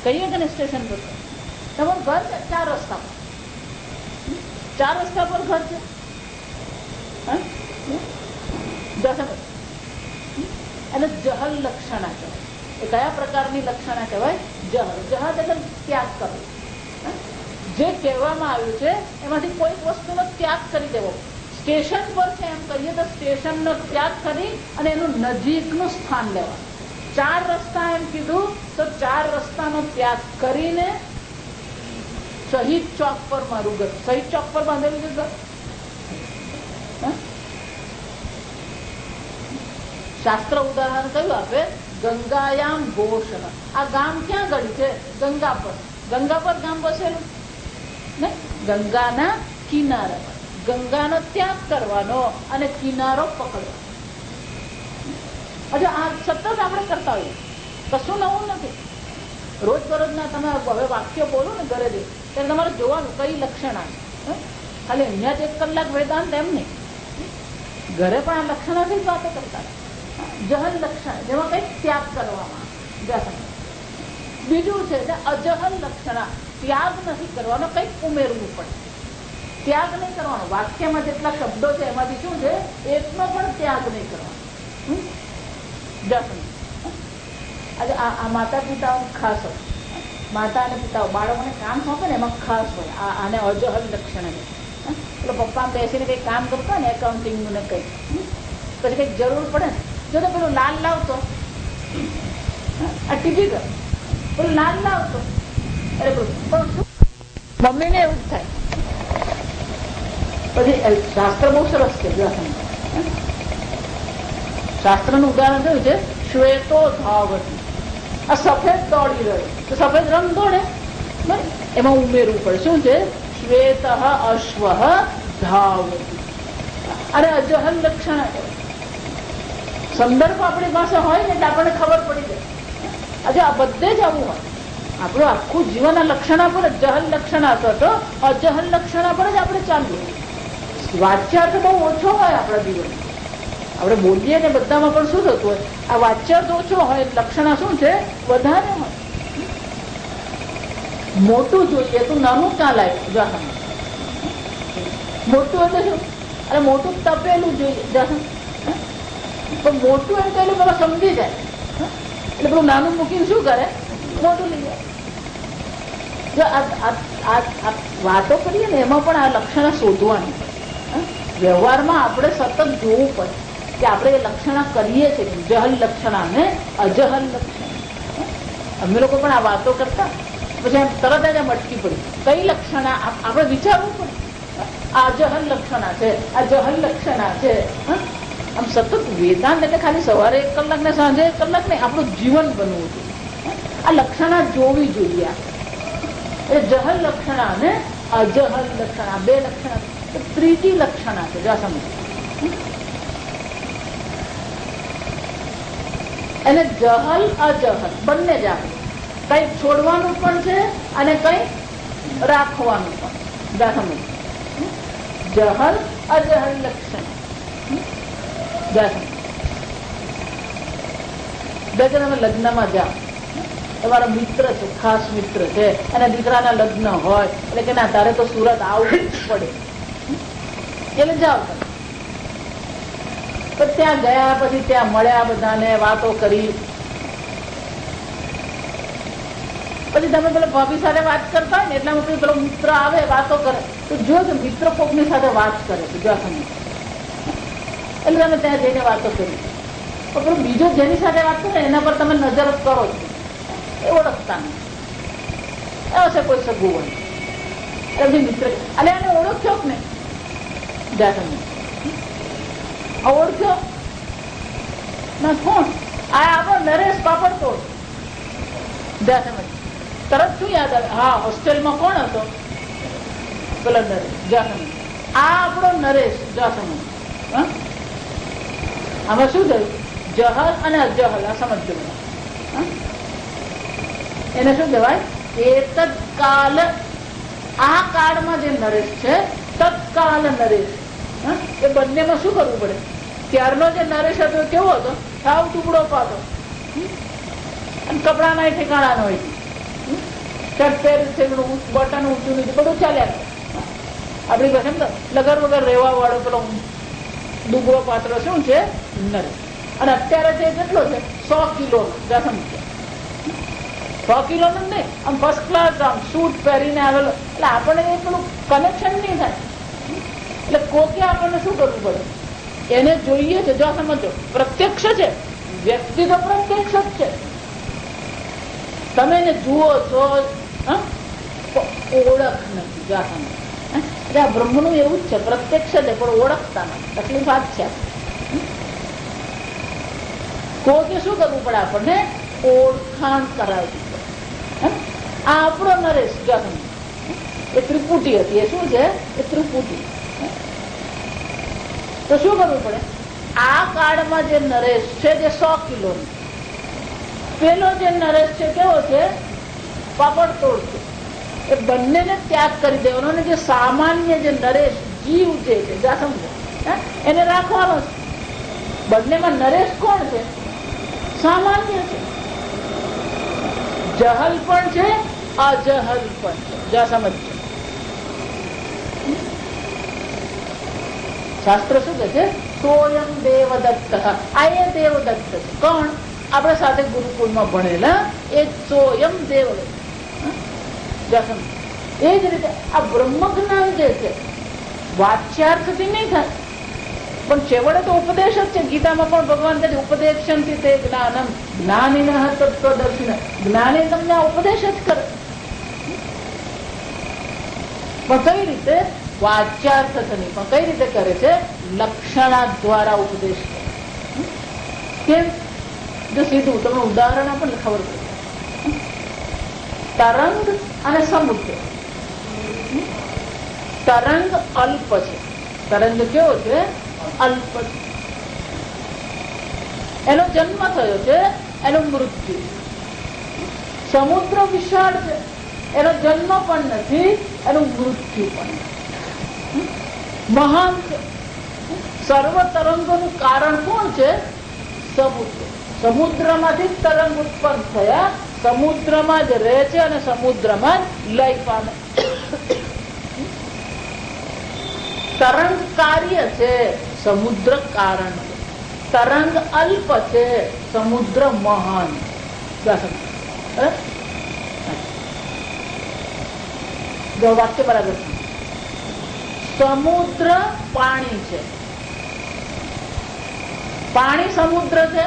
કહીએ કે સ્ટેશન પર તમારું ઘર છે. 4 રસ્તા પર, 4 રસ્તા પર ઘર છે. અને જહલ લક્ષણા કહેવાય. એ કયા પ્રકારની લક્ષણા કહેવાય? જહલ. જહલ એટલે ત્યાગ કરવો. જે કહેવામાં આવ્યું છે એમાંથી કોઈક વસ્તુનો ત્યાગ કરી દેવો. સ્ટેશન પર છે એમ કહીએ તો સ્ટેશનનો ત્યાગ કરી અને એનું નજીકનું સ્થાન લેવા. 4 રસ્તા એમ કીધું તો 4 રસ્તાનો ત્યાગ કરીને શહીદ ચોક પર મારું ઘર. શહીદ ચોક પર બાંધેલું છે ઘર. શાસ્ત્ર ઉદાહરણ કયું આપે? ગંગાયામ ઘોષણ. આ ગામ ક્યાં ગયું છે? ગંગા પર. ગંગા પર ગામ બસેલું ને, ગંગાના કિનારા. ગંગાનો ત્યાગ કરવાનો અને કિનારો પકડવાનો. હજુ આ સતત આપણે કરતા હોઈએ, કશું નવું નથી. રોજબરોજના તમે હવે વાક્ય બોલો ને ઘરે જઈ ત્યારે તમારે જોવાનું કઈ લક્ષણા. ખાલી અહીંયા જ 1 કલાક વેદાંત એમ નહીં, ઘરે પણ આ લક્ષણાથી જ વાતો કરતા. જહલ લક્ષણ, જેમાં કંઈક ત્યાગ કરવામાં. બીજું છે અજહલ લક્ષણા, ત્યાગ નથી કરવાનો, કંઈક ઉમેરવું પડે. ત્યાગ નહીં કરવાનો. વાક્યમાં જેટલા શબ્દો છે એમાંથી શું છે, એકનો પણ ત્યાગ નહીં કરવાનો. આજે આ માતા પિતાઓ ખાસ હોય, માતા અને પિતાઓ બાળકોને કામ સોંપે ને એમાં ખાસ હોય. આને અજહલ લક્ષણ. એટલે પપ્પા બેસીને કંઈક કામ કરતા ને એકાઉન્ટિંગનું ને કંઈક, પછી કંઈક જરૂર પડે ને, જો તો પેલું લાલ લાવતો, આ ટીપી કર, પેલું લાલ લાવતો, એટલે મમ્મીને એવું જ થાય. પછી શાસ્ત્ર બહુ સરસ છે. શાસ્ત્રનું ઉદાહરણ થયું છે શ્વેતો ધાવતી. આ સફેદ દોડી રહ્યો તો સફેદ રંગ દોડે, એમાં ઉમેરવું પડે. શું છે? શ્વેત અશ્વ ધાવતી. અને અજહલ લક્ષણ સંદર્ભ આપણી પાસે હોય ને એટલે આપણને ખબર પડી જાય. આજે આ બધે જ આવું હોય. આપણું આખું જીવન આ લક્ષણા પર જ, જહલ લક્ષણા હતો, અજહલ લક્ષણા પર જ આપણે ચાલીએ. વાચ્યાર્થ બહુ ઓછો હોય આપણા જીવન. આપણે બોલીએ ને બધામાં પણ શું થતું હોય, આ વાચ્યાર્થ ઓછો હોય, લક્ષણા શું છે વધારે હોય. મોટું જોઈએ તો નાનું ક્યાં લાગે? મોટું એટલે શું? અરે મોટું તપેલું જોઈએ. પણ મોટું એમ કહેલું પેલા સમજી જાય, એટલે પેલું નાનું મૂકીને શું કરે? મોટું લઈ જાય. જો આ વાતો કરીએ ને એમાં પણ આ લક્ષણા શોધવાની. વ્યવહારમાં આપણે સતત જોવું પડે કે આપણે એ લક્ષણા કરીએ છીએ, જહલ લક્ષણા ને અજહલ લક્ષણા. અમે લોકો પણ આ વાતો કરતા પછી એમ તરત જ અટકી પડી કઈ લક્ષણા આપણે વિચારવું પડે. આ અજહલ લક્ષણા છે, આ જહલ લક્ષણા છે. આમ સતત વેદાંત એટલે ખાલી સવારે 1 કલાક ને સાંજે 1 કલાક નહીં, આપણું જીવન બનવું જોઈએ. આ લક્ષણા જોવી જોઈએ. એ જહલ લક્ષણા ને અજહલ લક્ષણા, 2 લક્ષણા. ત્રીજી લક્ષણા છે, જો સમજ. એને જહલ અજહલ બંને જ આવે. કઈ છોડવાનું પણ છે અને કઈ રાખવાનું પણ. જહલ અજહલ લક્ષણ. તમે લગ્નમાં જાઓ, તમારો મિત્ર છે, ખાસ મિત્ર છે, અને દીકરાના લગ્ન હોય એટલે કે ના તારે તો સુરત આવવું જ પડે એટલે જાઓ. પણ ત્યાં ગયા પછી ત્યાં મળ્યા, બધાને વાતો કરી, પછી તમે પેલા ભાભી સાથે વાત કરતા હોય ને એટલામાં પેલો મિત્ર આવે વાતો કરે તો જો કે મિત્ર કોકની સાથે વાત કરે તો જો તમે એટલે તમે ત્યાં જઈને વાતો કરી. તો પેલો બીજો જેની સાથે વાત કરે એના પર તમે નજર કરો છો, એ ઓળખતા નહીં. એ હશે કોઈ સગું હોય એટલે મિત્ર અને એને ઓળખ્યો કે નહીં? જા તમે ઓળખ્યો ના કોણ? આ આપણો નરેશ પાપડ તોડ. જા તમે તરત શું યાદ આવે? હા, હોસ્ટેલમાં કોણ હતો? પેલો નરેશ. જા તમે આ આપણો નરેશ. જા તમે આમાં શું થયું? જહલ અને અજહલ. આ સમજો. એને શું કહેવાય? એતદ કાલ. આ કાળમાં જે નરેશ છે તત્કાલ નરેશ. એ બંનેમાં શું કરવું પડે? ત્યારનો જે નરેશ હતો કેવો હતો? સાવ ટુકડો પાતો અને કપડાના ઠેકાણા નો હોય, શર્ટ પહેર છે, બટન ઊંચું નીચું બધું ચાલ્યા. આપણી પાસે લગર વગર રહેવા વાળો પેલો ડુગરો પાત્ર શું છે? નરેશ. અને અત્યારે તે કેટલો છે? 100 કિલો. 100 કિલો નો નહીં, આમ ફર્સ્ટ ક્લાસ આમ સૂટ પહેરીને આવેલો. એટલે આપણને એ પેલું કનેક્શન નહીં થાય. એટલે કોકે આપણને શું કરવું પડે? એને જોઈએ છે. જો સમજો, પ્રત્યક્ષ છે, વ્યક્તિ તો પ્રત્યક્ષ જ છે. તમે એને જુઓ છો ઓળખ નથી. જો સમજો એટલે આ બ્રહ્મનું એવું જ છે, પ્રત્યક્ષ છે પણ ઓળખતા નથી. તકલીફ આ જ છે. કોકે શું કરવું પડે? આપણને ઓળખાણ કરાવવી પડે. આ આપણો નરેશ. જો સમજો એ ત્રિપુટી હતી. એ શું છે? એ ત્રિપુટી. તો શું કરવું પડે? આ કાળમાં જે નરેશ છે જે 100 કિલો, પેલો જે નરેશ છે કેવો છે? પાપડ તોડ છે. એ બંનેને ત્યાગ કરી દેવાનો અને જે સામાન્ય જે નરેશ જીવ જે છે સમજો એને રાખવાનો છે. બંનેમાં નરેશ કોણ છે? સામાન્ય છે. જહલ પણ છે, અજહલ પણ છે. જા સમજો. શાસ્ત્ર શું કહે છે? સોયમ દેવદત્ત. આ એ દેવદત્ત છે. કોણ? આપણે સાથે ગુરુકુળમાં ભણેલા એ સોયમ દેવદત્ત. એ જ રીતે આ બ્રહ્મ જ્ઞાન જે છે વાચ્યાર્થથી નહીં થાય, પણ છેવટે તો ઉપદેશ જ છે. ગીતામાં પણ ભગવાન કહે છે ઉપદેશંતિ તે જ્ઞાનમ જ્ઞાનિનઃ તત્વદર્શિનઃ. જ્ઞાની તમને આ ઉપદેશ જ કરે. પણ કઈ રીતે? વાચ્યાર્થ નહીં, પણ કઈ રીતે કરે છે? લક્ષણા દ્વારા ઉપદેશ કરે. કેમ? જો સીધું તમને ઉદાહરણ આપણને ખબર પડે. તરંગ અને સમુદ્ર. તરંગ અલ્પ છે. તરંગ કેવો છે? અલ્પ છે. એનો જન્મ થયો છે, એનું મૃત્યુ. સમુદ્ર વિશાળ છે, એનો જન્મ પણ નથી, એનું મૃત્યુ પણ નથી. મહાન છે. સર્વ તરંગોનું કારણ કોણ છે? સમુદ્ર. સમુદ્રમાંથી તરંગ ઉત્પન્ન થયા, સમુદ્રમાં જ રહે છે અને સમુદ્રમાં જ લય પામે. તરંગ કાર્ય છે, સમુદ્ર કારણ છે. તરંગ અલ્પ છે, સમુદ્ર મહાન. જો વાક્ય બરાબર છે. સમુદ્ર પાણી છે, પાણી સમુદ્ર છે.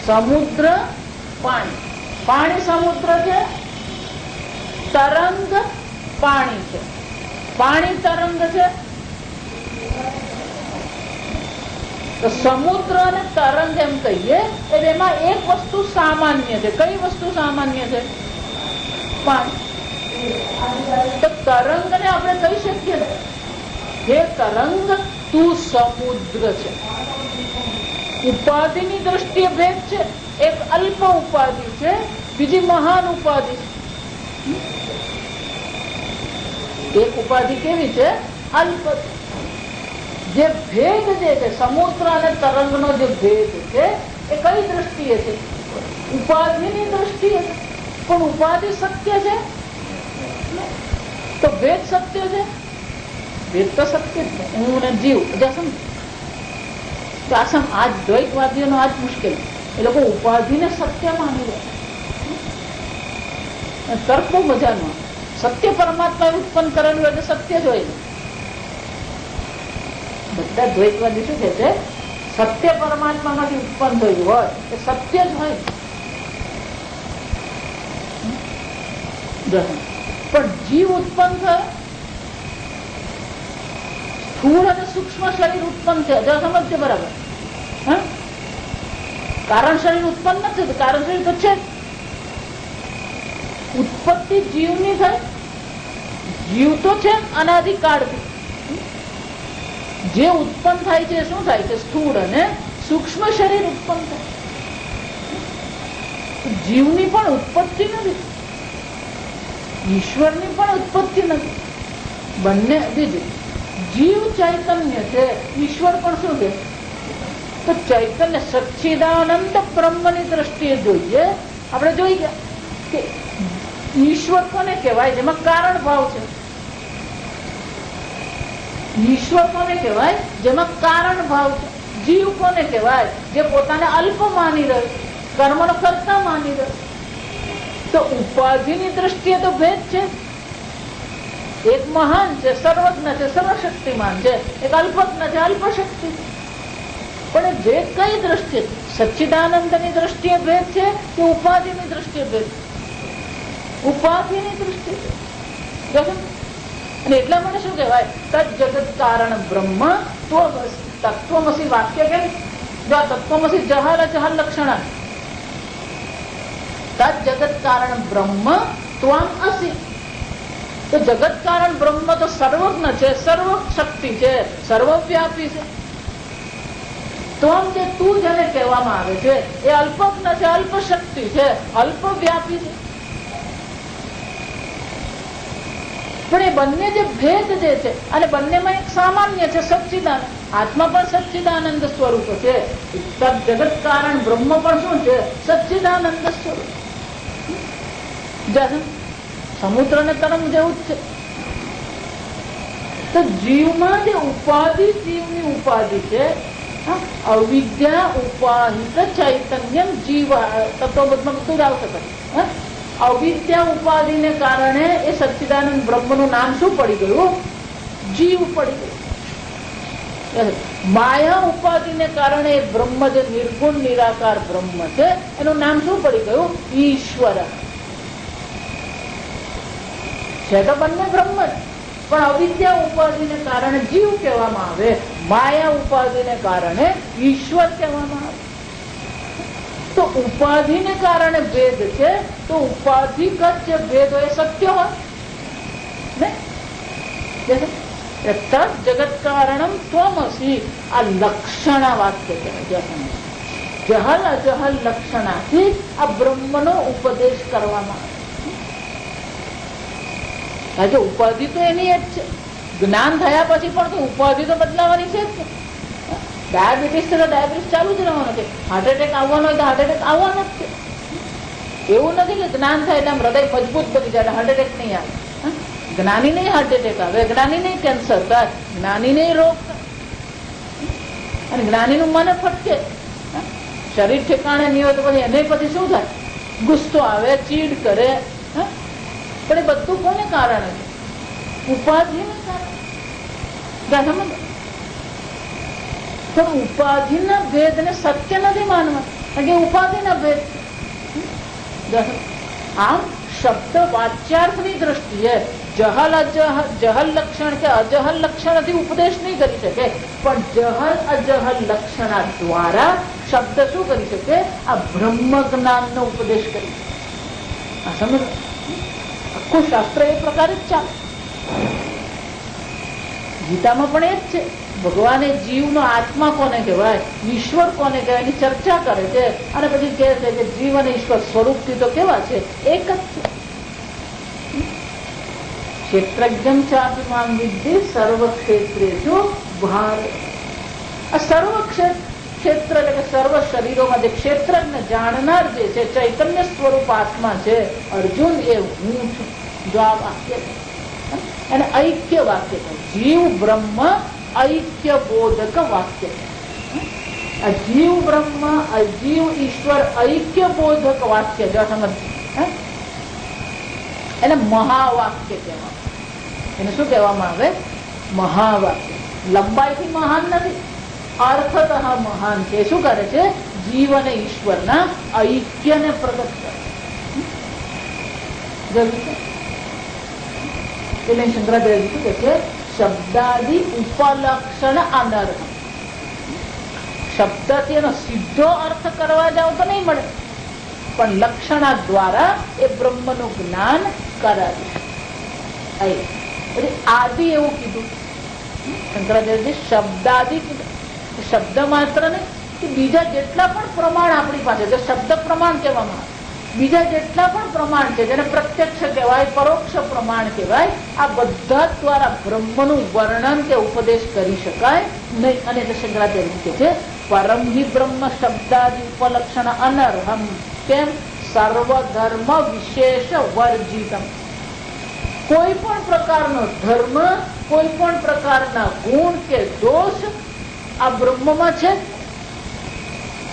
સમુદ્ર પાણી, પાણી સમુદ્ર છે. તરંગ પાણી છે, પાણી તરંગ છે. તો સમુદ્ર અને તરંગ એમ કહીએ એમાં એક વસ્તુ સામાન્ય છે. કઈ વસ્તુ સામાન્ય છે? પાણી. તો તરંગને આપણે કહી શકીએ હે તરંગ તું સમુદ્ર છે. ઉપાધિની દ્રષ્ટિએ ભેદ છે. એક અલ્પ ઉપાધિ છે બીજી મહાન ઉપાધિ. એક ઉપાધિ કેવી છે? અલ્પ. જે ભેદ જે છે સમુદ્ર અને તરંગનો જે ભેદ છે એ કઈ દ્રષ્ટિએ છે? ઉપાધિની દ્રષ્ટિએ. પણ ઉપાધિ સત્ય છે તો ભેદ સત્ય છે? ભેદ તો સત્ય જ નહીં. હું ને જીવ જસમ આજ દ્વૈતવાદીઓનો આજ મુશ્કેલ. એ લોકો ઉપાધિને સત્ય માની લે. તર્ક બહુ મજાનો. સત્ય પરમાત્મા ઉત્પન્ન કરેલું એટલે સત્ય જ હોય. બધા દ્વૈતવાદી શું કે છે? સત્ય પરમાત્મામાંથી ઉત્પન્ન થયું હોય એ સત્ય જ હોય. પણ જીવ ઉત્પન્ન થયો, સ્થૂળ અને સૂક્ષ્મ શરીર ઉત્પન્ન થયા. જો સમજજો બરાબર. કારણ શરીર ઉત્પન્ન નથી થતું. કારણ શરીર તો છે. ઉત્પત્તિ જીવની થાય. જીવ તો છે અનાદિકાળથી. જે ઉત્પન્ન થાય છે શું થાય છે? સ્થૂળ અને સૂક્ષ્મ શરીર ઉત્પન્ન થાય. જીવની પણ ઉત્પત્તિ નથી, ઈશ્વરની પણ ઉત્પત્તિ નથી. બંને બીજું જીવ ચૈતન્ય છે, ઈશ્વર પણ શું છે? તો ચૈતન્ય સચ્ચિદાનંદ બ્રહ્મની દ્રષ્ટિએ જોઈએ. આપણે જોઈ ગયા કે ઈશ્વર કોને કહેવાય? જેમાં કારણ ભાવ છે. ઈશ્વર કોને કહેવાય? જેમાં કારણ ભાવ છે. જીવ કોને કહેવાય? જે પોતાને અલ્પ માની રહ્યો, કર્મનો કરતા માની રહ્યો. તો ઉપાધિની દ્રષ્ટિએ તો ભેદ છે. એક મહાન છે, સર્વજ્ઞ છે, સર્વશક્તિમાન છે. એક અલ્પજ્ઞ છે, અલ્પશક્તિ. પણ એ ભેદ કઈ દ્રષ્ટિએ? સચ્ચિદાનંદની દ્રષ્ટિએ ભેદ છે કે ઉપાધિની દ્રષ્ટિએ ભેદ? ઉપાધિની દ્રષ્ટિએ. અને એટલા માટે શું કહેવાય? તદ જગત કારણ બ્રહ્મ તત્વમસી વાક્ય કેમ? જો તત્વમસી જહલ અજહલ લક્ષણ. તદ જગત કારણ બ્રહ્મ ત્વમ અસી. તો જગત કારણ બ્રહ્મ તો સર્વજ્ઞ છે, સર્વ શક્તિ છે, સર્વવ્યાપી છે. ત્વમ જે તું જેને કહેવામાં આવે છે એ અલ્પજ્ઞ છે, અલ્પ શક્તિ છે, અલ્પવ્યાપી છે. પણ એ બંને જે ભેદ જે છે અને બંનેમાં એક સામાન્ય છે, સચ્ચિદાનંદ. આત્મા પણ સચ્ચિદાનંદ સ્વરૂપ છે. જગત કારણ બ્રહ્મ પણ શું છે? સચ્ચિદાનંદ સ્વરૂપ. સમુદ્ર ને તરંગ જેવું જ છે. તો જીવમાં જે ઉપાધિ, જીવની ઉપાધિ છે અવિદ્યા ઉપાહિત ચૈતન્યમ જીવ. તત્વબોધમાં બધું જ આવશે. અવિદ્યા ઉપાધિને કારણે એ સચ્ચિદાનંદ બ્રહ્મનું નામ શું પડી ગયું? જીવ પડી ગયું. માયા ઉપાધિને કારણે બ્રહ્મ જે નિર્ગુણ નિરાકાર બ્રહ્મ છે એનું નામ શું પડી ગયું? ઈશ્વર. છે તો બંને બ્રહ્મ જ, પણ અવિદ્યા ઉપાધિને કારણે જીવ કહેવામાં આવે, માયા ઉપાધિને કારણે ઈશ્વર કહેવામાં આવે. તો ઉપાધિને કારણે ભેદ છે. તો ઉપાધિગત જે ભેદ હોય સત્ય હોય ને? જગત કારણમ ત્વમસી. આ લક્ષણ વાક્ય છે. જહલ અજહલ લક્ષણાથી આ બ્રહ્મનો ઉપદેશ કરવામાં આવે. જો ઉપાધિ તો એની જ છે. જ્ઞાન થયા પછી પણ તો ઉપાધિ તો બદલાવાની છે જ. ડાયાબિટીસ છે તો ડાયાબિટીસ ચાલુ જ રહેવાનો છે. હાર્ટ એટેક આવવાનો હોય તો હાર્ટ એટેક આવવાનો જ છે. એવું નથી કે જ્ઞાન થાય એટલે હૃદય મજબૂત બની જાય, હાર્ટ એટેક નહીં આવે. જ્ઞાની નહીં હાર્ટ એટેક આવે, જ્ઞાની નહીં કેન્સર થાય, જ્ઞાની નહીં રોગ થાય. અને જ્ઞાનીનું મને ફટકે. શરીર ઠેકાણે નહીં હોય તો પછી એને પછી શું થાય? ગુસ્સો આવે, ચીડ કરે. પણ એ બધું કોને કારણે છે? ઉપાધિને કારણે. પણ ઉપાધિના ભેદને સત્ય નથી માનવા, કારણ કે ઉપાધિના ભેદ. આમ શબ્દ વાચ્યાર્થની દ્રષ્ટિએ જહલ જહલ લક્ષણ કે અજહલ લક્ષણથી ઉપદેશ નહીં કરી શકે, પણ જહલ અજહલ લક્ષણ દ્વારા શબ્દ શું કરી શકે? આ બ્રહ્મ જ્ઞાનનો ઉપદેશ કરી શકે. આ સમજ. આખું શાસ્ત્ર એ પ્રકારે જ ચાલે. ગીતામાં પણ એ જ છે. ભગવાને જીવનો આત્મા કોને કહેવાય, ઈશ્વર કોને કહેવાય એની ચર્ચા કરે છે અને પછી કહે છે કે જીવ અને ઈશ્વર સ્વરૂપથી તો કેવા છે, એક જ છે. ક્ષેત્રજ્ઞમ ચાપિમામ વિદ્ધિ સર્વ ક્ષેત્રેષુ ભારત. આ સર્વ ક્ષેત્ર એટલે કે સર્વ શરીરોમાં જે ક્ષેત્રજ્ઞ જાણનાર જે છે, ચૈતન્ય સ્વરૂપ આત્મા છે અર્જુન, એ હું છું. જો આ વાક્ય એને ઐક્ય વાક્ય કહે. જીવ બ્રહ્મ ઐક્ય બોધક વાક્ય. આ જીવ બ્રહ્મ જીવ ઈશ્વર ઐક્ય બોધક વાક્ય જો સમજ, એને મહાવાક્ય કહેવામાં. એને શું કહેવામાં આવે? મહાવાક્ય. લંબાઈથી મહાન નથી, અર્થતઃ મહાન છે. શું કરે છે? જીવ અને ઈશ્વરના ઐક્યને પ્રગટ કરે. એટલે શંકરાચાર્ય શું કહે છે? શબ્દાદિ ઉપલક્ષણ અનર્હ. શબ્દથી એનો સીધો અર્થ કરવા જાવ તો નહીં મળે, પણ લક્ષણા દ્વારા એ બ્રહ્મનું જ્ઞાન કરાવી. આદિ એવું કીધું શંકરાચાર્ય, શબ્દાદિ કીધું. શબ્દ માત્ર ને બીજા જેટલા પણ પ્રમાણ આપણી પાસે છે, શબ્દ પ્રમાણ કહેવામાં આવે. બીજા જેટલા પણ પ્રમાણ છે જેને પ્રત્યક્ષ કહેવાય, પરોક્ષ પ્રમાણ કહેવાય, આ બધા દ્વારા બ્રહ્મનું વર્ણન કે ઉપદેશ કરી શકાય નહીં. અને એટલે શંકરાચાર્ય કહે છે પરમ હિ બ્રહ્મ શબ્દાદિ ઉપલક્ષણ અનર્હમ. કેમ? સર્વધર્મ વિશેષ વર્જિતમ. કોઈ પણ પ્રકારનો ધર્મ, કોઈ પણ પ્રકારના ગુણ કે દોષ આ બ્રહ્મમાં છે.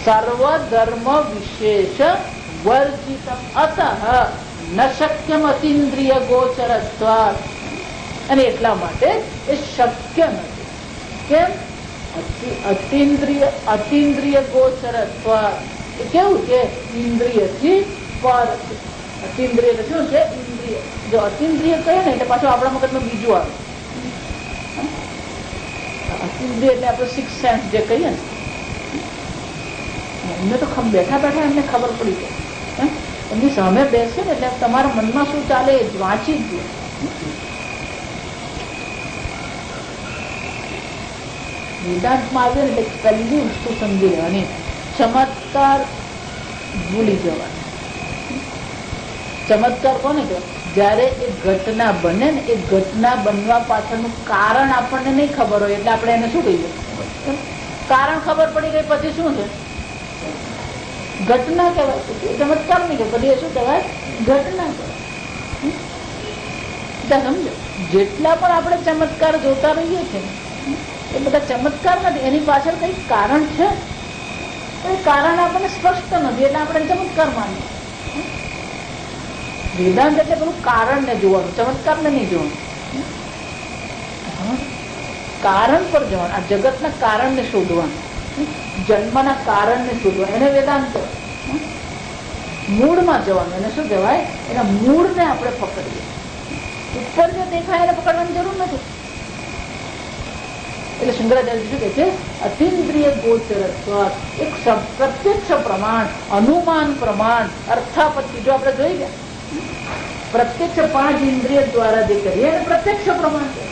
સર્વ ધર્મ વિશેષ વર્જિતમ અતઃ ન શક્યમ અતિન્દ્રિય ગોચરત્વાત્. અને એટલા માટે એ શક્ય નથી. કેમ? અતિન્દ્રિય ગોચરત્વાત્. એ કેવું છે? ઇન્દ્રિયથી પર. અતિન્દ્રિય શું છે? ઇન્દ્રિય. જો અતિન્દ્રિય કહે ને એટલે પાછું આપણા મગજમાં બીજું આવે. અતિન્દ્રિય એટલે આપણે સિક્સ સેન્સ જે કહીએ ને, એમને તો બેઠા બેઠા એમને ખબર પડી જાય. એમની સામે બેસે ને એટલે તમારા મનમાં શું ચાલે એ વાંચી જ દે. વેદાંતમાં આવે ને એટલે પહેલી વસ્તુ સમજી લેવાની, ચમત્કાર ભૂલી જવાની. ચમત્કાર કોને કહેવાય? જયારે એ ઘટના બને ને, એ ઘટના બનવા પાછળનું કારણ આપણને નહીં ખબર હોય એટલે આપણે એને શું કહીએ? કારણ ખબર પડી ગઈ પછી શું છે? ઘટના કહેવાય. ચમત્કાર નહીં કહેવાય, પછી એ શું કહેવાય? ઘટના કહેવાય. સમજો, જેટલા પણ આપણે ચમત્કાર જોતા રહીએ છીએ એ બધા ચમત્કાર નથી, એની પાછળ કઈ કારણ છે. એ કારણ આપણને સ્પષ્ટ નથી એટલે આપણે ચમત્કાર માનીએ. વેદાંત એટલે પેલું કારણ ને જોવાનું, ચમત્કાર ને નહીં જોવાનું. કારણ પર જવાનું, આ જગતના કારણ ને શોધવાનું, જન્મના કારણ ને શોધવાનું, એને વેદાંત કહેવાય. મૂળમાં જવાનું, એને શું કહેવાય? એના મૂળ ને આપણે પકડીએ. ઉપર જે દેખાય એને પકડવાની જરૂર નથી. એટલે શંકરાચાર્ય શું કહે છે? અતિન્દ્રિય ગોચરત્વ. એક પ્રત્યક્ષ પ્રમાણ, અનુમાન પ્રમાણ, અર્થાપત્તિ. જો આપણે જોઈ ગયા પ્રત્યક્ષ 5 ઇન્દ્રિય દ્વારા જે કરીએ એને પ્રત્યક્ષ પ્રમાણ છે.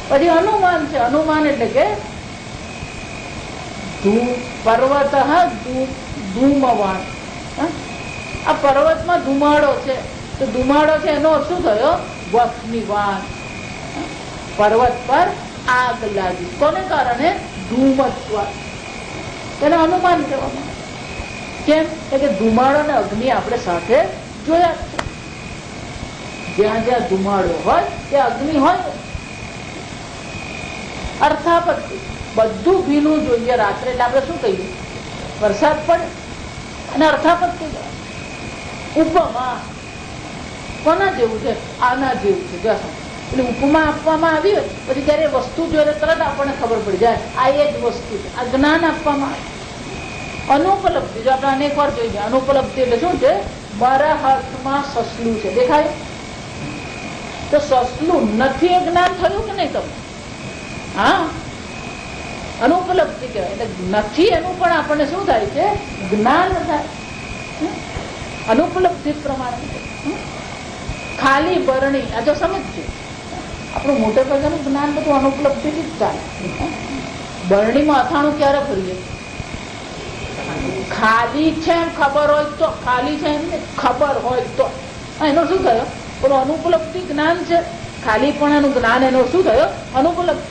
પછી અનુમાન છે. અનુમાન એટલે કે પર્વત ધૂમવાન. આ પર્વતમાં ધુમાડો છે તો ધુમાડો છે એનો શું થયો? વહ્નિવાન. પર્વત પર આગ લાગી. કોને કારણે? ધૂમત્વ. એને અનુમાન કહેવામાં. કેમ? કે ધુમાડો અને અગ્નિ આપણે સાથે જોયા છે. જ્યાં જ્યાં ધુમાડો હોય ત્યાં અગ્નિ હોય. અર્થાપત્તિ, બધું ભીનું જોઈએ રાત્રે એટલે આપણે શું કહીએ? વરસાદ પડે. અને અર્થાપત્તિ ઉપમા કોના જેવું છે? આના જેવું છે. એટલે ઉપમા આપવામાં આવી હોય પછી જયારે વસ્તુ જોઈએ તરત આપણને ખબર પડી જાય આ એ જ વસ્તુ છે. આ જ્ઞાન આપવામાં આવે. અનુપલબ્ધિ, જો આપણે અનેક વાર જોઈ ગયા. અનુપલબ્ધિ એટલે શું છે? મારા હાથમાં સસલું છે, દેખાય તો સસલું નથી એ જ્ઞાન થયું કે નહીં તમને? હા, અનુપલબ્ધિ કહેવાય. એટલે નથી એનું પણ આપણને શું થાય છે? જ્ઞાન થાય. અનુપલબ્ધિ પ્રમાણે. ખાલી બરણી, આ જો સમજજો, આપણું મોટે ભાગેનું જ્ઞાન બધું અનુપલબ્ધિથી જ ચાલે. બરણીમાં અથાણું ક્યારે ભરીએ? ખાલી છે એમ ખબર હોય તો, ખાલી છે એમ ખબર હોય તો. એનો શું થયો? પેલું અનુપલબ્ધિ જ્ઞાન છે, ખાલીપણાનું જ્ઞાન એનો શું થયો? અનુપલબ્ધિ.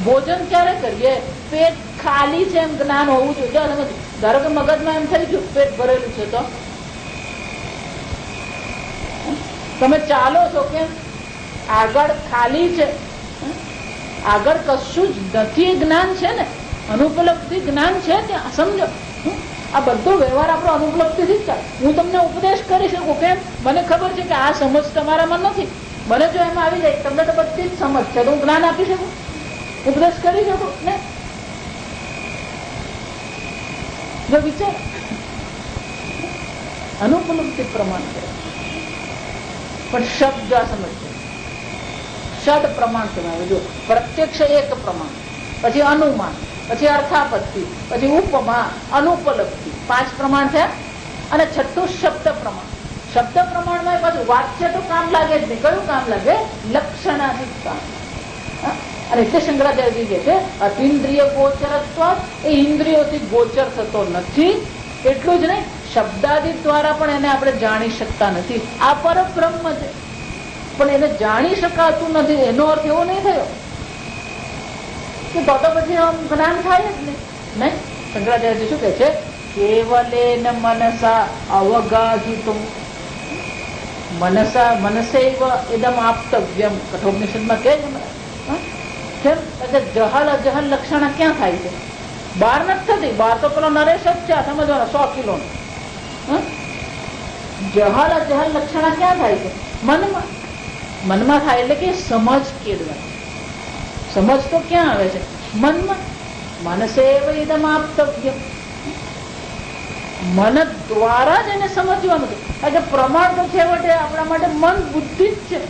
ભોજન ક્યારે કરીએ? પેટ ખાલી છે એમ જ્ઞાન હોવું જોઈએ. ધારો કે મગજમાં એમ થઈ ગયું પેટ ભરેલું છે તો તમે ચાલો છો કેમ? આગળ ખાલી છે, આગળ કશું જ નથી. જ્ઞાન છે ને, અનુપલબ્ધિ જ્ઞાન છે ત્યાં. સમજો, આ બધો વ્યવહાર આપણો અનુપલબ્ધિથી જ ચાલે. હું તમને ઉપદેશ કરી શકું કેમ? મને ખબર છે કે આ સમજ તમારામાં નથી. મને જો એમાં આવી જાય, તમને તો બધી જ સમજ છે, તો હું જ્ઞાન આપી શકું, ઉપદેશ કરી શકું ને? જો વિચાર અનુપલબ્ધિ પ્રમાણ કરે. પણ શબ્દ આ સમજશે, ષડ પ્રમાણ કહેવાય. જો પ્રત્યક્ષ એક પ્રમાણ, પછી અનુમાન, પછી અર્થાપત્તિ, પછી ઉપમા, અનુપલબ્ધિ, 5 પ્રમાણ છે. અને છઠ્ઠું શબ્દ પ્રમાણ. શબ્દ પ્રમાણમાં પાછું વાક્ય તો કામ લાગે જ નહીં. કયું કામ લાગે? લક્ષણાધિક કામ. અને એટલે શંકરાચાર્યજી કહે છે અતિન્દ્રિય ગોચરત્વ, એ ઇન્દ્રિયોથી ગોચર થતો નથી. એટલું જ નહીં, શબ્દાદિ દ્વારા પણ એને આપણે જાણી શકતા નથી. આ પરબ્રહ્મ છે, પણ એને જાણી શકાતું નથી. એનો અર્થ એવો નહીં થયો કે તો પછી જ્ઞાન થાય જ નહીં. શંકરાચાર્યજી શું કહે છે? કેવલેન મનસા અવગાહિતું મનસા મનસૈવ ઇદમ આપતવ્યમ. કઠોપનિષદમાં કહે છે જહલ અજહલ લક્ષણ ક્યાં થાય છે? બહાર નથી થતી. બહાર તો પેલો નરેશ જ છે સમજવાનો 100 કિલો. જહલ અજહલ લક્ષણ ક્યાં થાય છે? મનમાં. મનમાં થાય એટલે કે સમજ કેળવાય. સમજ તો ક્યાં આવે છે? મનમાં. મનસેવ ઇદમ આપતવ્યમ. મન દ્વારા જ એને સમજવાનું છે. કારણ કે પ્રમાણ તો છેવટે આપણા માટે મન બુદ્ધિ જ છે.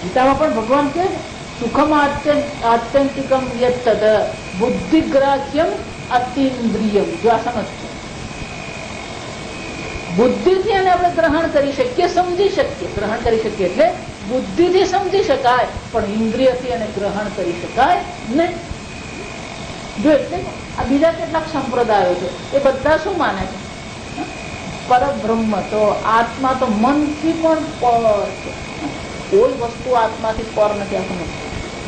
ગીતામાં પણ ભગવાન કહે છે સુખમ આત્યંતિકમ યત્તદ બુદ્ધિગ્રાહ્યમ અતિન્દ્રિયમ. જો આ સમજ છે, બુદ્ધિથી એને આપણે ગ્રહણ કરી શકીએ, સમજી શકીએ. ગ્રહણ કરી શકીએ એટલે બુદ્ધિથી સમજી શકાય, પણ ઇન્દ્રિયથી એને ગ્રહણ કરી શકાય નહીં. જો એટલે આ બીજા કેટલાક સંપ્રદાયો છે, એ બધા શું માને છે? પરબ્રહ્મ તો આત્મા તો મનથી પણ પર છે. કોઈ વસ્તુ આત્માથી પર નથી. આ સમજ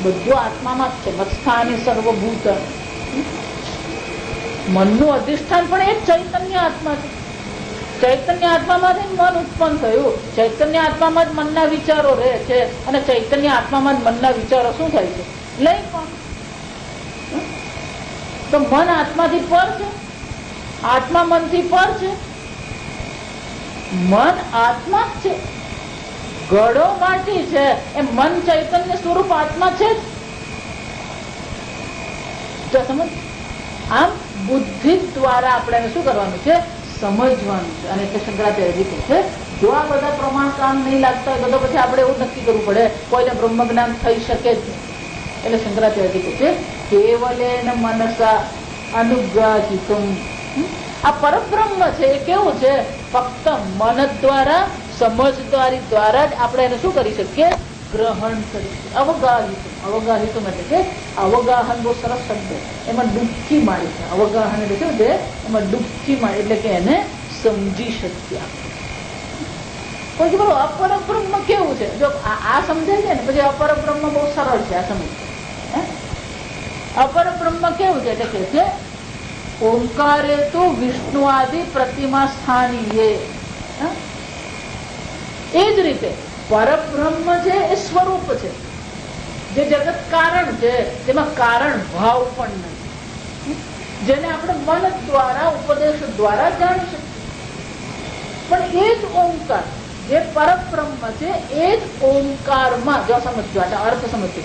બધું આત્મામાં જ છે. મત્સ્થાની સર્વભૂત. મનનું અધિષ્ઠાન પણ એ ચૈતન્ય આત્મા છે. ચૈતન્ય આત્મામાંથી મન ઉત્પન્ન થયું. ચૈતન્ય આત્મામાં જ મનના વિચારો રહે છે, અને ચૈતન્ય આત્મામાં જ મનના વિચારો શું થાય છે? લઈ પણ. તો મન આત્માથી પર છે, આત્મા મનથી પર છે. મન આત્મા જ છે, ઘડો માટી છે, એ મન ચૈતન્ય સ્વરૂપ આત્મા છે જ. સમજ. આમ બુદ્ધિ દ્વારા આપણે શું કરવાનું છે? સમજવાનું છે. અને એટલે શંકરાચાર્યજી કહે છે જો આ બધા પ્રમાણ કામ નહીં લાગતા હોય તો પછી આપણે એવું નક્કી કરવું પડે કોઈને બ્રહ્મ જ્ઞાન થઈ શકે જ નહીં. એટલે શંકરાચાર્યજી કહે છે કેવલેન મનસા અનુગ્રહિતુમ. આ પરબ્રહ્મ છે એ કેવું છે? ફક્ત મન દ્વારા, સમજદારી દ્વારા જ આપણે એને શું કરી શકીએ? ગ્રહણ કરી શકીએ. અવગાહિતું. અવગાહિતું એટલે કે અવગાહન બહુ સરસ શબ્દ, એમાં ડૂબકી મારી છે. અવગાહન એટલે શું છે? એમાં ડૂબકી મારી એટલે કે એને સમજી શકીએ. પછી બોલો અપરબ્રહ્મ કેવું છે? જો આ સમજાય છે ને પછી અપરબ્રહ્મ બહુ સરળ છે. આ સમજ અપરબ્રહ્મ કેવું છે? એટલે કે છે ઓંકારે તો વિષ્ણુ આદિ પ્રતિમા સ્થાનીય. એ જ રીતે પરબ્રહ્મ છે એ સ્વરૂપ છે, જે જગત કારણ છે, જેમાં કારણ ભાવ પણ નથી, જેને આપણે મન દ્વારા, ઉપદેશ દ્વારા જાણી શકીએ. પણ એ જ ઓંકાર જે પરબ્રહ્મ છે એ જ ઓંકારમાં જો સમજો, અર્થ સમજો.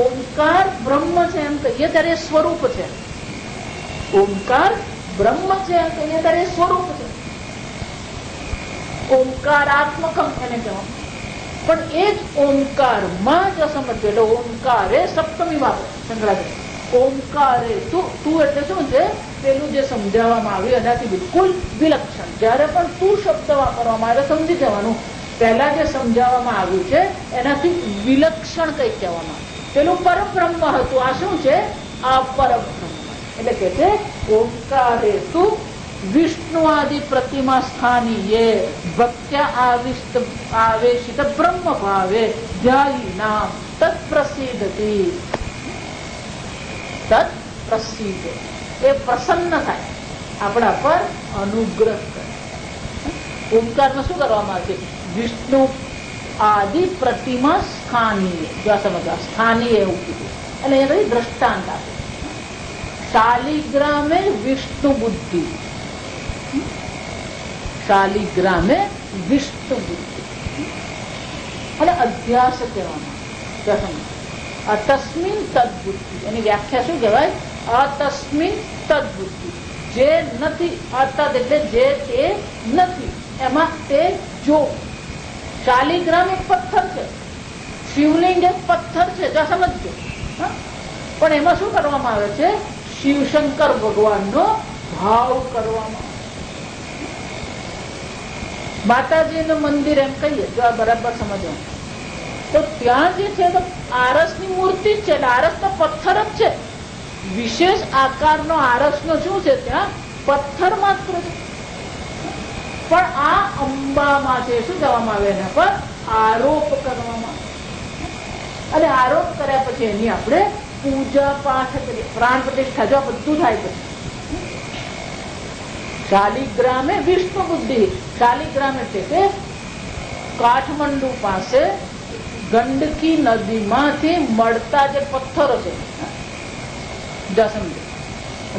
ઓંકાર બ્રહ્મ છે એમ કહીએ ત્યારે સ્વરૂપ છે. ઓંકાર બ્રહ્મ છે એમ કહીએ ત્યારે સ્વરૂપ છે. ઓંકારાત્મકમ એને કહેવાય. પણ એ જ ઓંકારમાં જો સમજો એટલે ઓંકારે સપ્તમી વાપરે શંકરાચાર્ય. ઓંકારે તું એટલે શું છે? પેલું જે સમજાવવામાં આવ્યું એનાથી બિલકુલ વિલક્ષણ. જયારે પણ તું શબ્દ વાપરવામાં આવે સમજી જવાનું પહેલા જે સમજાવવામાં આવ્યું છે એનાથી વિલક્ષણ કઈ કહેવામાં આવ્યું. પેલું પરબ્રહ્મ હતું, આ શું છે? અપરબ્રહ્મ. એટલે કે છે ઓંકારે તું વિષ્ણુ આદિ પ્રતિમા સ્થાનીય ભક્ત્યા આવેશિત બ્રહ્મ ભાવે ધ્યાયી નામ તત્ પ્રસિદ્ધતિ. તત્ પ્રસિદ્ધ એ પ્રસન્ન થાય, આપણા પર અનુગ્રહ કરે. ઓમકારમાં શું કરવામાં આવે છે? વિષ્ણુ આદિ પ્રતિમા સ્થાનીય. જો સમજવા, સ્થાનીય એવું કીધું અને એ કઈ દ્રષ્ટાંત આપે. શાલિગ્રામે વિષ્ણુ બુદ્ધિ, શાલિગ્રામે વિષ્ણુ બુદ્ધિ અને અધ્યાસ કહેવામાં. અતસ્મિન તદ્બુદ્ધિ, એની વ્યાખ્યા શું કહેવાય? અતસ્મિન તદ્બુદ્ધિ, જે નથી, અતદ એટલે જે તે નથી એમાં તે જો. શાલિગ્રામ એક પથ્થર છે, શિવલિંગ એક પથ્થર છે, જો સમજજો. પણ એમાં શું કરવામાં આવે છે? શિવશંકર ભગવાનનો ભાવ કરવામાં. માતાજીનું મંદિર એમ કહીએ, જો આ બરાબર સમજવાનું, તો ત્યાં જે છે તો આરસની મૂર્તિ જ છે, એટલે આરસ તો પથ્થર જ છે. વિશેષ આકારનો આરસનો શું છે? ત્યાં પથ્થર માત્ર છે. પણ આ અંબામાં છે શું કહેવામાં આવે? એના પર આરોપ કરવામાં. અને આરોપ કર્યા પછી એની આપણે પૂજા પાઠ કરીએ, પ્રાણ પ્રતિષ્ઠા, જો બધું થાય પછી. શાલિગ્રામે વિષ્ણુ બુદ્ધિ. શાલિગ્રામ એટલે કે કાઠમંડુ પાસે ગંડકી નદીમાંથી મળતા જે પથ્થરો છે,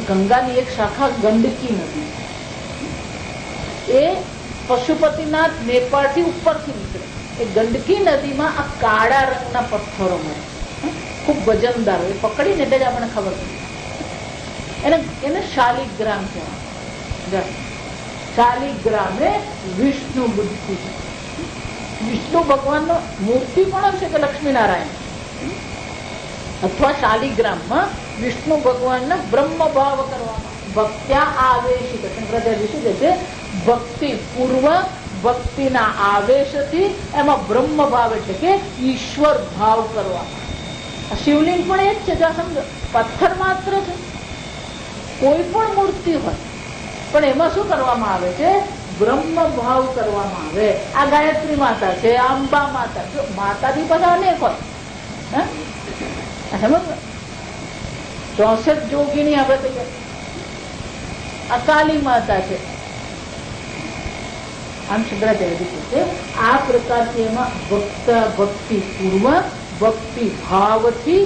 ગંગાની એક શાખા ગંડકી નદી, એ પશુપતિનાથ નેપાળથી ઉપરથી નીકળે. એ ગંડકી નદીમાં આ કાળા રંગના પથ્થરો મળે, ખૂબ વજનદાર હોય, પકડીને એટલે જ આપણને ખબર પડે. એને શાલિગ્રામ કહેવાય. શાલિગ્રામે વિષ્ણુ બુદ્ધિ. વિષ્ણુ ભગવાનનો મૂર્તિ પણ હશે કે લક્ષ્મીનારાયણ, અથવા શાલિગ્રામમાં વિષ્ણુ ભગવાનના બ્રહ્મ ભાવ કરવામાં. ભક્ત્યા આવેશિત, શંકરાચાર્ય શું કહે છે? ભક્તિ પૂર્વ ભક્તિના આવેશથી એમાં બ્રહ્મ ભાવ એટલે કે ઈશ્વર ભાવ કરવામાં. શિવલિંગ પણ એ જ છે, જો સમજો, પથ્થર માત્ર છે. કોઈ પણ મૂર્તિ હોય પણ એમાં શું કરવામાં આવે છે? બ્રહ્મ ભાવ કરવામાં આવે. આ ગાયત્રી માતા છે, આ અંબા માતા, જો માતાજી બધા અનેક હોય, 64 જોગીની આપણે કહીએ, આ કાલી માતા છે. આમ શંકરાચાર્ય છે આ પ્રકારથી એમાં ભક્તિ પૂર્વક ભક્તિ ભાવથી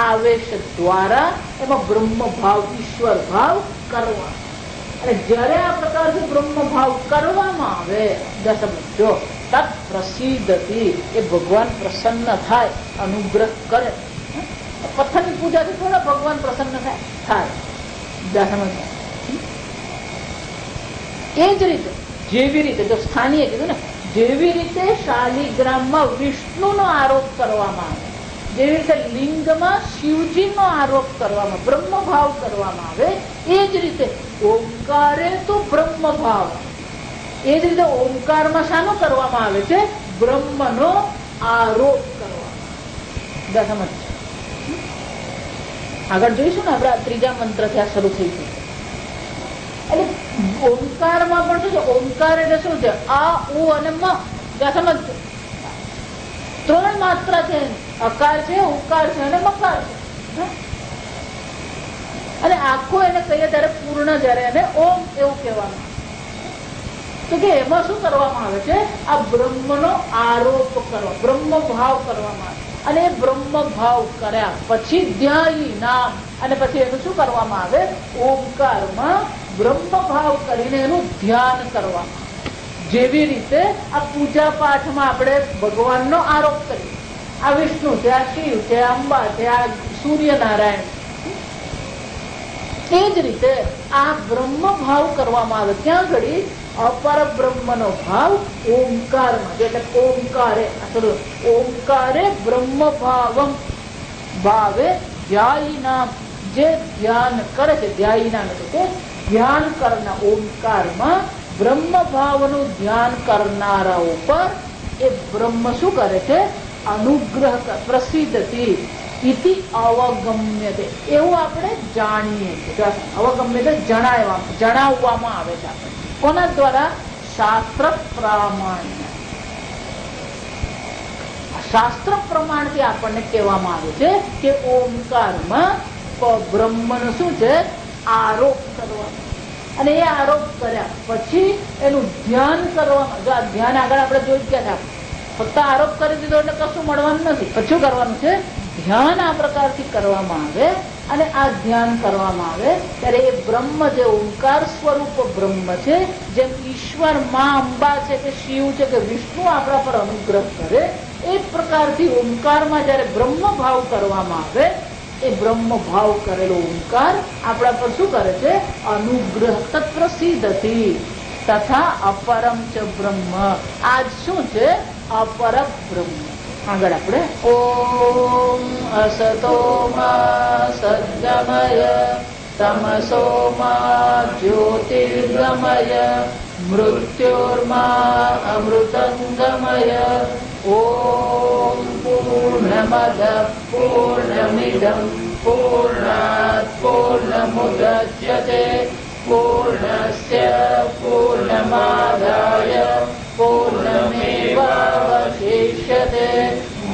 આવેશ દ્વારા એમાં બ્રહ્મ ભાવ ઈશ્વર ભાવ કરવા. અને જયારે આ પ્રકારથી બ્રહ્મ ભાવ કરવામાં આવે, સમજો, તત્ પ્રસિદ્ધતિ, એ ભગવાન પ્રસન્ન થાય, અનુગ્રહ કરે. પથ્થરની પૂજાથી થોડા ભગવાન પ્રસન્ન થાય. એ જ રીતે, જેવી રીતે જો સ્થાનીય કીધું ને, જેવી રીતે શાલિગ્રામમાં વિષ્ણુનો આરોપ કરવામાં આવે, જેવી રીતે લિંગમાં શિવજીનો આરોપ કરવામાં, બ્રહ્મ ભાવ કરવામાં આવે, એ જ રીતે ઓમકારે તો બ્રહ્મ ભાવ. એ જ રીતે ઓમકારમાં શાનો કરવામાં આવે છે? બ્રહ્મનો આરોપ કરવામાં. આગળ જોઈશું ને, આપણા ત્રીજા મંત્રથી આ શરૂ થઈ ગયું. એટલે ઓમકારમાં પણ શું છે? ઓમકાર એટલે શું છે? આ, ઉ અને મ. સમજજો, 3 માત્રા છે. અકાર છે, ઉકાર છે અને મકાર છે. અને આખો એને કહીએ ત્યારે પૂર્ણ, જયારે એને ઓમ એવું કહેવામાં આવે. તો કે એમાં શું કરવામાં આવે છે? આ બ્રહ્મનો આરોપ કરવા, બ્રહ્મ ભાવ કરવામાં આવે. અને એ બ્રહ્મ ભાવ કર્યા પછી ધ્યાયી નામ, અને પછી એનું શું કરવામાં આવે? ઓમકારમાં બ્રહ્મ ભાવ કરીને એનું ધ્યાન કરવામાં. જેવી રીતે આ પૂજા પાઠમાં આપણે ભગવાનનો આરોપ કરીએ, આ વિષ્ણુ છે, આ શિવ છે, આ અંબા છે, આ સૂર્યનારાયણ, એ જ રીતે આ બ્રહ્મ ભાવ કરવામાં આવે. ત્યાં ઘડી અપર બ્રહ્મનો ભાવ ઓમકારમાં, એટલે ઓમકારે, ઓમકારે બ્રહ્મ ભાવમ ભાવે ધ્યાયી નામ, જે ધ્યાન કરે છે, ધ્યાયી નામ એટલે કે ધ્યાન કરનાર, ઓમકારમાં બ્રહ્મ ભાવનું ધ્યાન કરનારા ઉપર એ બ્રહ્મ શું કરે છે? અનુગ્રહ પ્રસિદ્ધતી ઇતિ અવગમ્યતે, એવું આપણે જાણીએ છીએ. અવગમ્યતે જણાવવામાં આવે છે આપણે. કોના દ્વારા? શાસ્ત્ર પ્રામાણ્ય. શાસ્ત્ર પ્રમાણથી આપણને કહેવામાં આવે છે કે ઓમકારમાં બ્રહ્મનો શું છે? આરોપ કરવાનો. અને એ આરોપ કર્યા પછી એનું ધ્યાન કરવાનું. જો આ ધ્યાન આગળ આપણે જોઈ ગયા હતા, ફક્ત આરોપ કરી દીધો એટલે કશું મળવાનું નથી. પછી કરવાનું છે ધ્યાન. આ પ્રકારથી કરવામાં આવે અને આ ધ્યાન કરવામાં આવે ત્યારે એ બ્રહ્મ જે ઓમકાર સ્વરૂપ બ્રહ્મ છે, જેમ ઈશ્વર માં અંબા છે કે શિવ છે કે વિષ્ણુ આપણા પર અનુગ્રહ કરે, એ પ્રકારથી ઓમકારમાં જયારે બ્રહ્મ ભાવ કરવામાં આવે, એ બ્રહ્મ ભાવ કરેલો ઓમકાર આપણા પર શું કરે છે? અનુગ્રહ તત્પ્રસિદ્ધથી તથા અપરમ ચ બ્રહ્મ. આજ શું છે? અપર બ્રહ્મ. આગળ આપણે ઓમ અસતો મા સદ્ગમય તમસો મા જ્યોતિર્ગમય મૃત્યોર્મા અમૃતંગમય. ઓમ પૂર્ણમદ પૂર્ણમિદં પૂર્ણાત પૂર્ણમુદચ્યતે પૂર્ણસ્ય પૂર્ણમાદાય પૂર્ણમેવાવશિષ્યતે.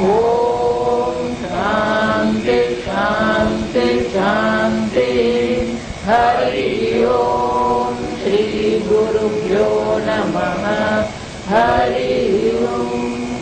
ઓમ શાંતિ શાંતિ શાંતિ. હરિ ઓમ શ્રી ગુરુભ્યો નમઃ. હરિ ઓમ.